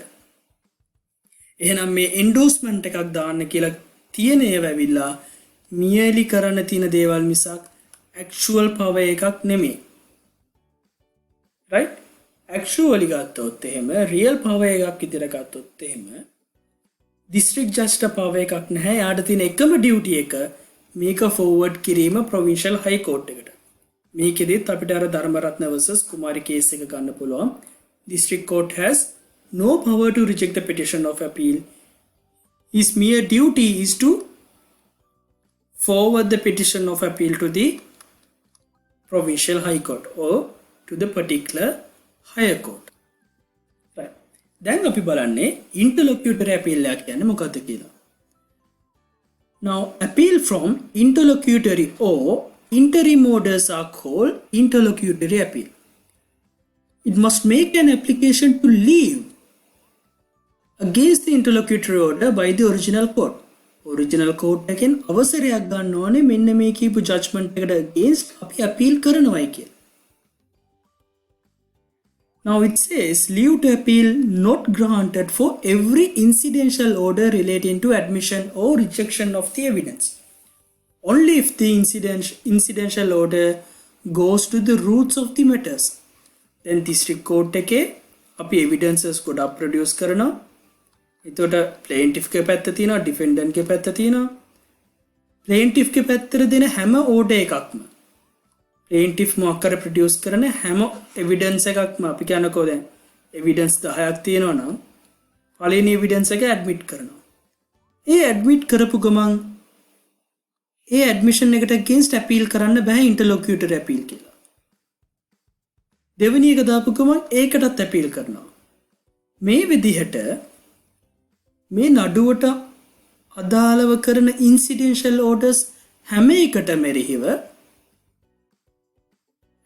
එහෙනම් මේ endorsement එකක් දාන්න කියලා තියෙන ඒවා ඇවිල්ලා merely කරන්න තියෙන දේවල් මිසක් actual power එකක් නෙමෙයි. right? actually ගත්තොත් එහෙම real power එකක් විතර ගත්තොත් එහෙම district just power එකක් නැහැ. යාට තියෙන එකම duty එක මේක forward කිරීම provincial high court එකට. මේකෙදිත් අපිට අර ධර්මරත්න versus කුමාරි case එක ගන්න පුළුවන්. District court has no power to reject the petition of appeal. His mere duty is to forward the petition of appeal to the provincial high court or to the particular higher court. Right. දැන් අපි බලන්නේ interlocutory appeal එක කියන්නේ මොකක්ද කියලා. Now appeal from interlocutory or interim orders are called interlocutory appeal. It must make an application to leave against the interlocutory order by the original court. Original court එකෙන් අවසරයක් ගන්න ඕනේ මෙන්න මේ කියපු judgment එකට against අපි appeal කරනවායි කියලා. Now it says leave to appeal not granted for every incidential order relating to admission or rejection of the evidence. Only if the incidential order goes to the roots of the matters. Then district court එකේ අපි evidences ගොඩක් produce කරනවා. එතකොට plaintiff ගේ පැත්ත තියෙනවා, defendant ගේ පැත්ත තියෙනවා. plaintiff ගේ පැත්තට දෙන හැම order එකක්ම plaintiff මොකක් කර produce කරන හැම evidence එකක්ම අපි කියනකෝ දැන් evidence 10ක් තියෙනවා නම් පළවෙනි evidence එක admit කරනවා. ඒ admit කරපු ගමන් ඒ admission එකට against appeal කරන්න බෑ interlocutory appeal කියලා. දෙවෙනි එක දාපු ගමන් ඒකටත් appeal කරනවා. මේ විදිහට මේ නඩුවට අදාළව කරන incidential orders හැම එකටම එරෙහිව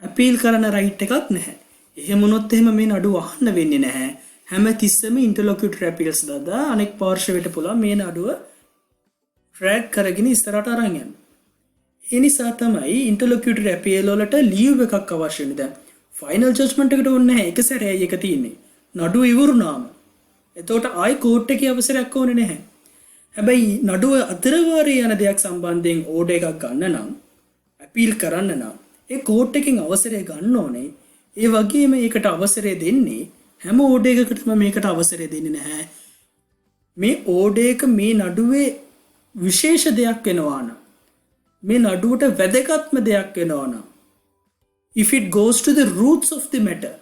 appeal කරන right එකක් නැහැ. එහෙම වුණොත් එහෙම මේ නඩුව අහන්න වෙන්නේ නැහැ. හැම තිස්සෙම interlocutory appeals දාලා අනෙක් පාර්ශවයට පුළුවන් මේ නඩුව drag කරගෙන ඉස්සරහට අරන් යන්න. ඒ නිසා තමයි interlocutory appeal වලට leave එකක් අවශ්‍ය වෙන්නේ. දැන් final judgment එකට ඕනේ නැහැ. එක සැරේයි එක තියෙන්නේ. නඩුව ඉවරුනාම. එතකොට ආයි court එකේ අවසරයක් ඕනේ නැහැ. හැබැයි නඩුව අතරවාරයේ යන දෙයක් සම්බන්ධයෙන් order එකක් ගන්න නම් appeal කරන්න නම් ඒ court එකෙන් අවසරය ගන්න ඕනේ. ඒ වගේම ඒකට අවසරය දෙන්නේ හැම order එකකටම මේකට අවසරය දෙන්නේ නැහැ. මේ order එක මේ නඩුවේ විශේෂ දෙයක් වෙනවා නම් මේ නඩුවට වැදගත්ම දෙයක් වෙනවා නම් if it goes to the roots of the matter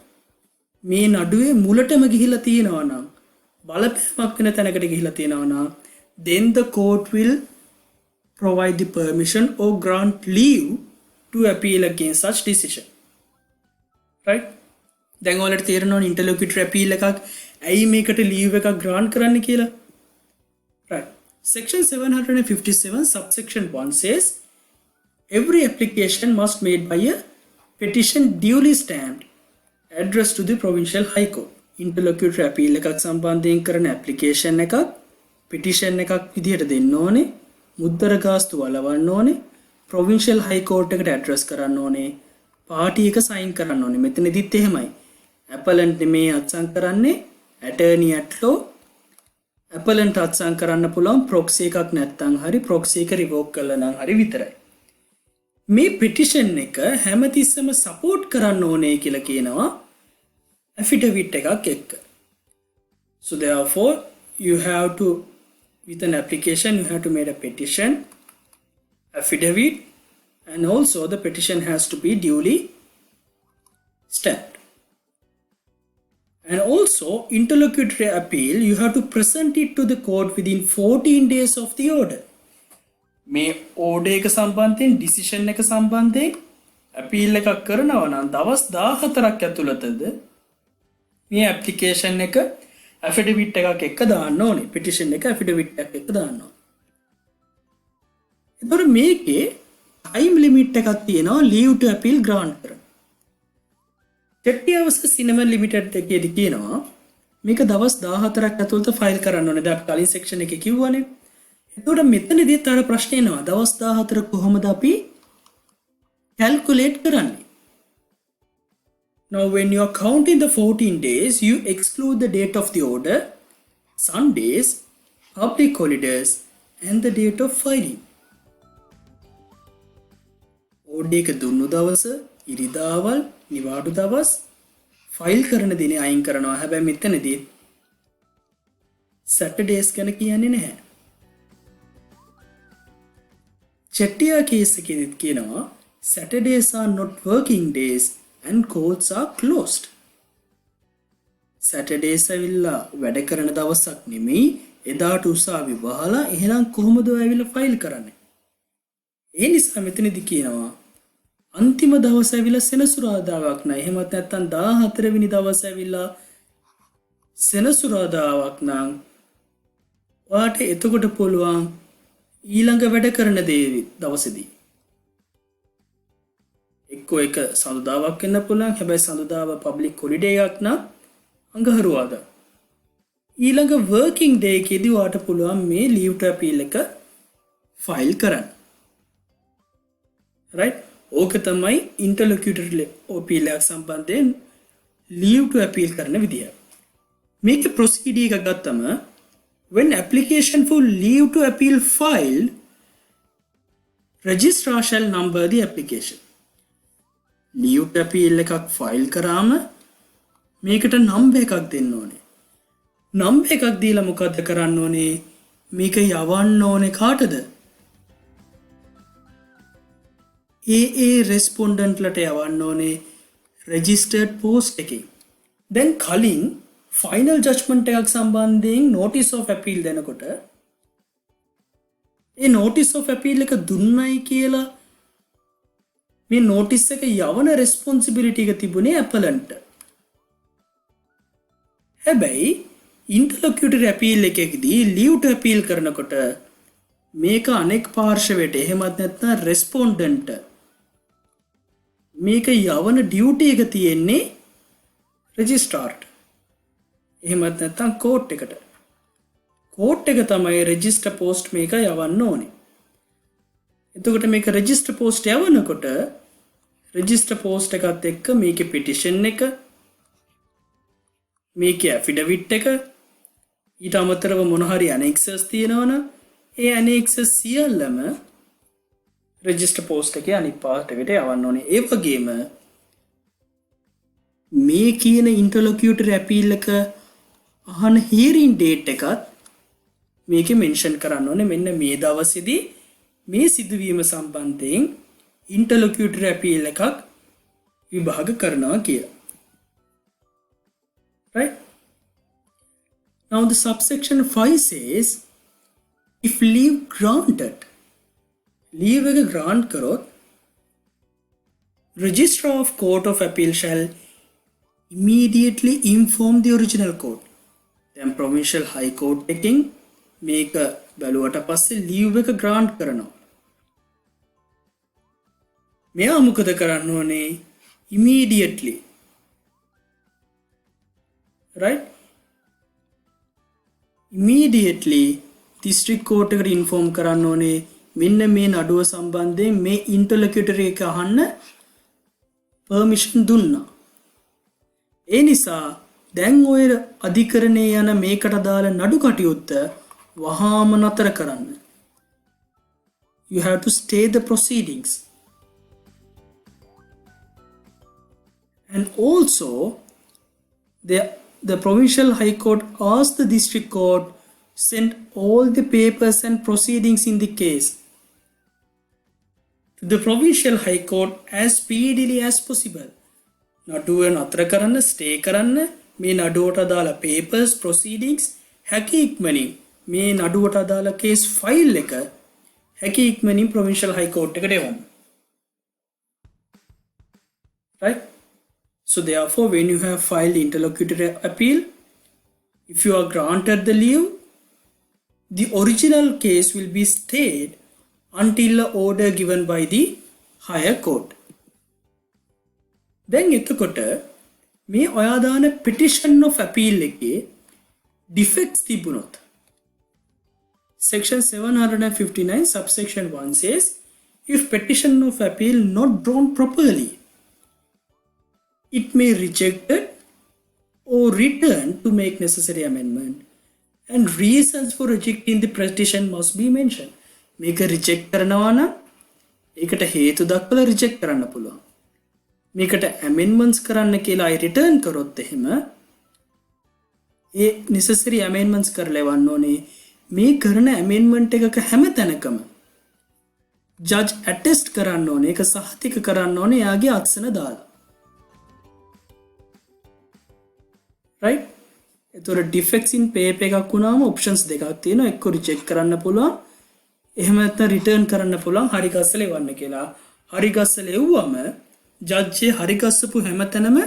මේ නඩුවේ මුලටම ගිහිලා තියෙනවා නම් බලපෑමක් වෙන තැනකට ගිහිලා තියෙනවා නම් then the court will provide the permission or grant leave to appeal against such decision. Right? දැන් ඔයාලට තේරෙනවනේ interlocutory appeal එකක් ඇයි මේකට leave එකක් grant කරන්න කියලා. Right. Section 757 subsection 1 says every application must made by a petition duly stamped addressed to the provincial high court. Interlocutory appeal එකක් සම්බන්ධයෙන් කරන application එකක් petition එකක් විදිහට දෙන්න ඕනේ. මුද්දර ගාස්තු වලවන්න ඕනේ. provincial high court එකට address කරන්න ඕනේ. party එක sign කරන්න ඕනේ. මෙතනදිත් එහෙමයි. appellant මේ අත්සන් කරන්නේ attorney at law. appellant අත්සන් කරන්න පුළුවන් proxy එකක් නැත්නම් හරි proxy එක revoke කළා නම් හරි විතරයි. මේ petition එක හැමතිස්සෙම support කරන්න ඕනේ කියලා කියනවා affidavit එකක් එක්ක. So therefore you have to with an application you have to make a petition, affidavit, and also the petition has to be duly stamped. And also interlocutory appeal you have to present it to the court within 14 days of the order. මේ order එක සම්බන්ධයෙන් decision එක සම්බන්ධයෙන් appeal එකක් කරනවා නම් දවස් 14ක් ඇතුළතද මේ application එක affidavit එකක් එක්ක දාන්න ඕනේ. petition එක affidavit එකක් එක්ක දාන්න ඕනේ. එතකොට මේකේ time limit එකක් තියෙනවා leave to appeal grant කරන්න. Chettiyawas Cinema Limited එකේදී කියනවා මේක දවස් 14ක් ඇතුළත ෆයිල් කරන්න ඕනේ. දැන් කලින් section එකේ කිව්වනේ. එතකොට මෙතනදීත් අර ප්‍රශ්නේ එනවා දවස් 14 කොහොමද අපි calculate කරන්නේ? Now when you are counting the 14 days you exclude the date of the order, Sundays, public holidays and the date of filing. order එක දුන්නු දවස, ඉරිදාවල්, නිවාඩු දවස්, ෆයිල් කරන දිනේ අයින් කරනවා. හැබැයි මෙතනදී සැටර්ඩේස් ගැන කියන්නේ නැහැ. චෙට්ටියා කේස් එකේදීත් කියනවා Saturdays are not working days and courts are closed. Saturdays ඇවිල්ලා වැඩ කරන දවසක් නෙමෙයි, එදාට උසාවි වහලා එහෙනම් කොහොමද ඔය ඇවිල්ලා ෆයිල් කරන්නේ? ඒ නිසා මෙතනදී කියනවා අන්තිම දවස ඇවිල්ලා සෙනසුරාදාවක් නෑ. එහෙමත් නැත්නම් 14 වෙනි දවස ඇවිල්ලා සෙනසුරාදාවක් නම් ඔයාට එතකොට පුළුවන් ඊළඟ වැඩ කරන දවසේදී එක්කෝ එක සඳුදාවක් වෙන්න පුළුවන්. හැබැයි සඳුදාව පබ්ලික් හොලිඩේ එකක් නම් අඟහරුවාදා. ඊළඟ වර්කින් ඩේ එකේදී ඔයාට පුළුවන් මේ ලීව් ටු අපීල් එක ෆයිල් කරන්න. right? ඕක තමයි ඉන්ටර්ලොකියුටර් අපීල් එකක් සම්බන්ධයෙන් ලීව් ටු අපීල් කරන විදිය. මේකේ ප්‍රොසීඩර් එක ගත්තම when application for leave to appeal filed, registrar shall number the application. leave to appeal එකක් ෆයිල් කරාම මේකට නම්බර් එකක් දෙන්න ඕනේ. නම්බර් එකක් දීලා මොකද කරන්න ඕනේ? මේක යවන්න ඕනේ කාටද? ඒ රෙස්පොන්ඩන්ට්ලට යවන්න ඕනේ රෙජිස්ටර්ඩ් පෝස්ට් එකකින්. දැන් කලින් ෆයිනල් ජජ්මන්ට් එකක් සම්බන්ධයෙන් නෝටිස් ඔෆ් අපීල් දෙනකොට ඒ නෝටිස් ඔෆ් අපීල් එක දුන්නයි කියලා මේ නෝටිස් එක යවන රෙස්පොන්සිබිලිටි එක තිබුණේ ඇපලන්ට්. හැබැයි ඉන්ටර්ලොකියුටර් අපීල් එකකදී ලීව් ටු අපීල් කරනකොට මේක අනෙක් පාර්ශවයට එහෙමත් නැත්නම් රෙස්පොන්ඩන්ට් මේක යවන ඩියුටි එක තියෙන්නේ රෙජිස්ට්‍රාර්ට. එහෙමත් නැත්නම් කෝට් එකට. කෝට් එක තමයි රෙජිස්ටර් පෝස්ට් මේක යවන්න ඕනේ. එතකොට මේක රෙජිස්ටර් පෝස්ට් යවනකොට රෙජිස්ටර් පෝස්ට් එකත් එක්ක මේකේ පිටිෂන් එක, මේකේ ඇෆිඩවිට් එක, ඊට අමතරව මොන හරි ඇනෙක්සස් තියෙනවනම් ඒ ඇනෙක්සස් සියල්ලම රෙජිස්ටර් පෝස්ට් එකේ අනිත් පාර්ට්කට යවන්න ඕනේ. ඒ වගේම මේ කියන ඉන්ටර්ලොකියුටර් අපීල් එක අහන හියරින් ඩේට් එකත් මේකේ මෙන්ෂන් කරන්න ඕනේ. මෙන්න මේ දවසේදී මේ සිදුවීම සම්බන්ධයෙන් ඉන්ටර්ලොකියුටර් අපීල් එකක් විභාග කරනවා කියලා. right? Now the subsection 5 says if leave granted, leave එක grant කරොත් registrar of court of appeal shall immediately inform the original court. දැන් provincial high court එකකින් මේක බැලුවට පස්සේ leave එක grant කරනවා. මෙයා මොකද කරන්න ඕනේ? immediately, right? immediately district court එකට inform කරන්න ඕනේ මෙන්න මේ නඩුව සම්බන්ධයෙන් මේ ඉන්ටර්ලොකියුටර් එක අහන්න permission දුන්නා. ඒ නිසා දැන් ඔය අධිකරණයේ යන මේකට දාල නඩු කටයුත්ත වහාම නතර කරන්න. You have to stay the proceedings. And also the provincial high court asked the district court send all the papers and proceedings in the case to the provincial high court as speedily as possible. නඩුව නතර කරන්න, stay කරන්න, මේ නඩුවට අදාළ papers, proceedings හැකි ඉක්මනින් මේ නඩුවට අදාළ case file එක හැකි ඉක්මනින් provincial high court එකට එවන්න. right? So therefore when you have filed interlocutory appeal, if you are granted the leave, the original case will be stayed until the order given by the higher court. දැන් එතකොට මේ ඔයා දාන petition of appeal එකේ defects තිබුණොත් section 759 subsection 1 says if petition of appeal not drawn properly, it may rejected or returned to make necessary amendment, and reasons for rejecting the petition must be mentioned. මේක reject කරනවා නම් ඒකට හේතු දක්වලා reject කරන්න පුළුවන්. මේකට amendments කරන්න කියලා return කරොත් එහෙම ඒ necessary amendments කරලවන්න ඕනේ. මේ කරන amendment එකක හැම තැනකම judge attest කරන්න ඕනේ. ඒක සහතික කරන්න ඕනේ එයාගේ අත්සන දාලා. right? එතකොට defects in paper එකක් වුණාම options දෙකක් තියෙනවා. එක්ක reject කරන්න පුළුවන්. එහෙම නැත්නම් return කරන්න පුළුවන් හරි ගස්සලා එවන්න කියලා. හරි ගස්සලා එව්වම judge හරි ගස්සපු හැමතැනම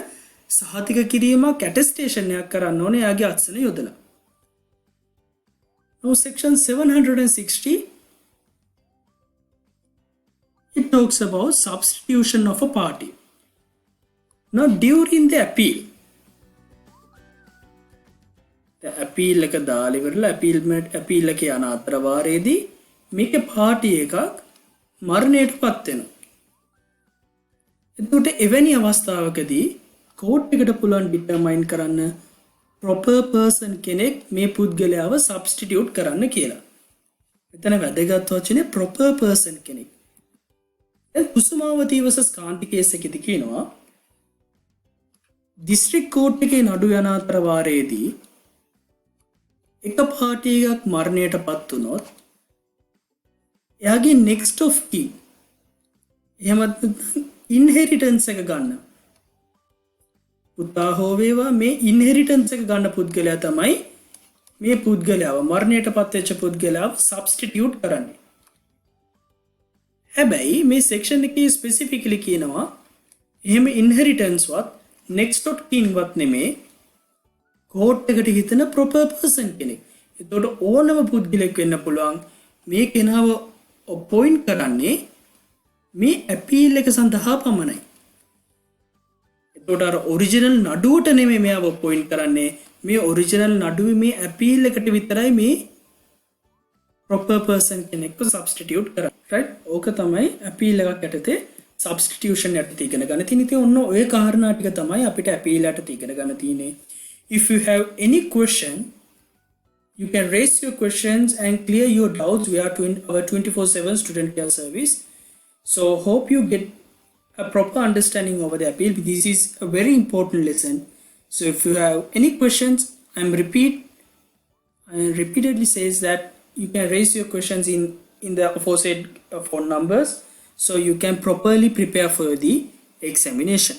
සහතික කිරීමක් attestation එකක් කරන්න ඕනේ එයාගේ අත්සන යොදලා. Now section 760 it talks about substitution of a party. Now during the appeal appeal එක දාලා ඉවරලා appeal එක යන අතර වාරයේදී මේක පාටි එකක් මරණයටපත් වෙනවා. එතකොට එවැනි අවස්ථාවකදී කෝට් එකට පුළුවන් ඩිටර්මයින් කරන්න proper person කෙනෙක් මේ පුද්ගලයාව substitute කරන්න කියලා. මෙතන වැදගත් වචනේ proper person කෙනෙක්. දැන් කුසුමාවතී vs කාන්ති කේස් එකේදී කියනවා district court එකේ නඩු යන අතර වාරයේදී එක පාටි එකක් මරණයටපත් වුණොත් එයාගේ next of kin එහෙමත් inheritance එක ගන්න පුතා හෝ වේවා මේ inheritance එක ගන්න පුද්ගලයා තමයි මේ පුද්ගලයාව මරණයටපත් වෙච්ච පුද්ගලයාව substitute කරන්නේ. හැබැයි මේ section එකේ specifically කියනවා එහෙම inheritance වත් next of kin වත් නෙමේ court එකට හිතන proper person කෙනෙක්. එතකොට ඕනම පුද්ගලෙක් වෙන්න පුළුවන් මේ කෙනාව appoint කරන්නේ මේ appeal එක සඳහා පමණයි. එතකොට අර original නඩුවට නෙමෙයි මෙයාව appoint කරන්නේ මේ original නඩුවේ මේ appeal එකට විතරයි මේ proper person කෙනෙක්ව substitute කරන්නේ. right? ඕක තමයි appeal එකක් යටතේ substitution යටතේ ඉගෙන ගන්න තියෙන. ඉතින් ඔන්න ඔය කාරණා ටික තමයි අපිට appeal යටතේ ඉගෙන ගන්න තියෙන්නේ. If you have any question, you can raise your questions and clear your doubts via our 24/7 student care service. So hope you get a proper understanding over the appeal. This is a very important lesson. So if you have any questions, I repeatedly says that you can raise your questions in the aforesaid phone numbers, so you can properly prepare for the examination.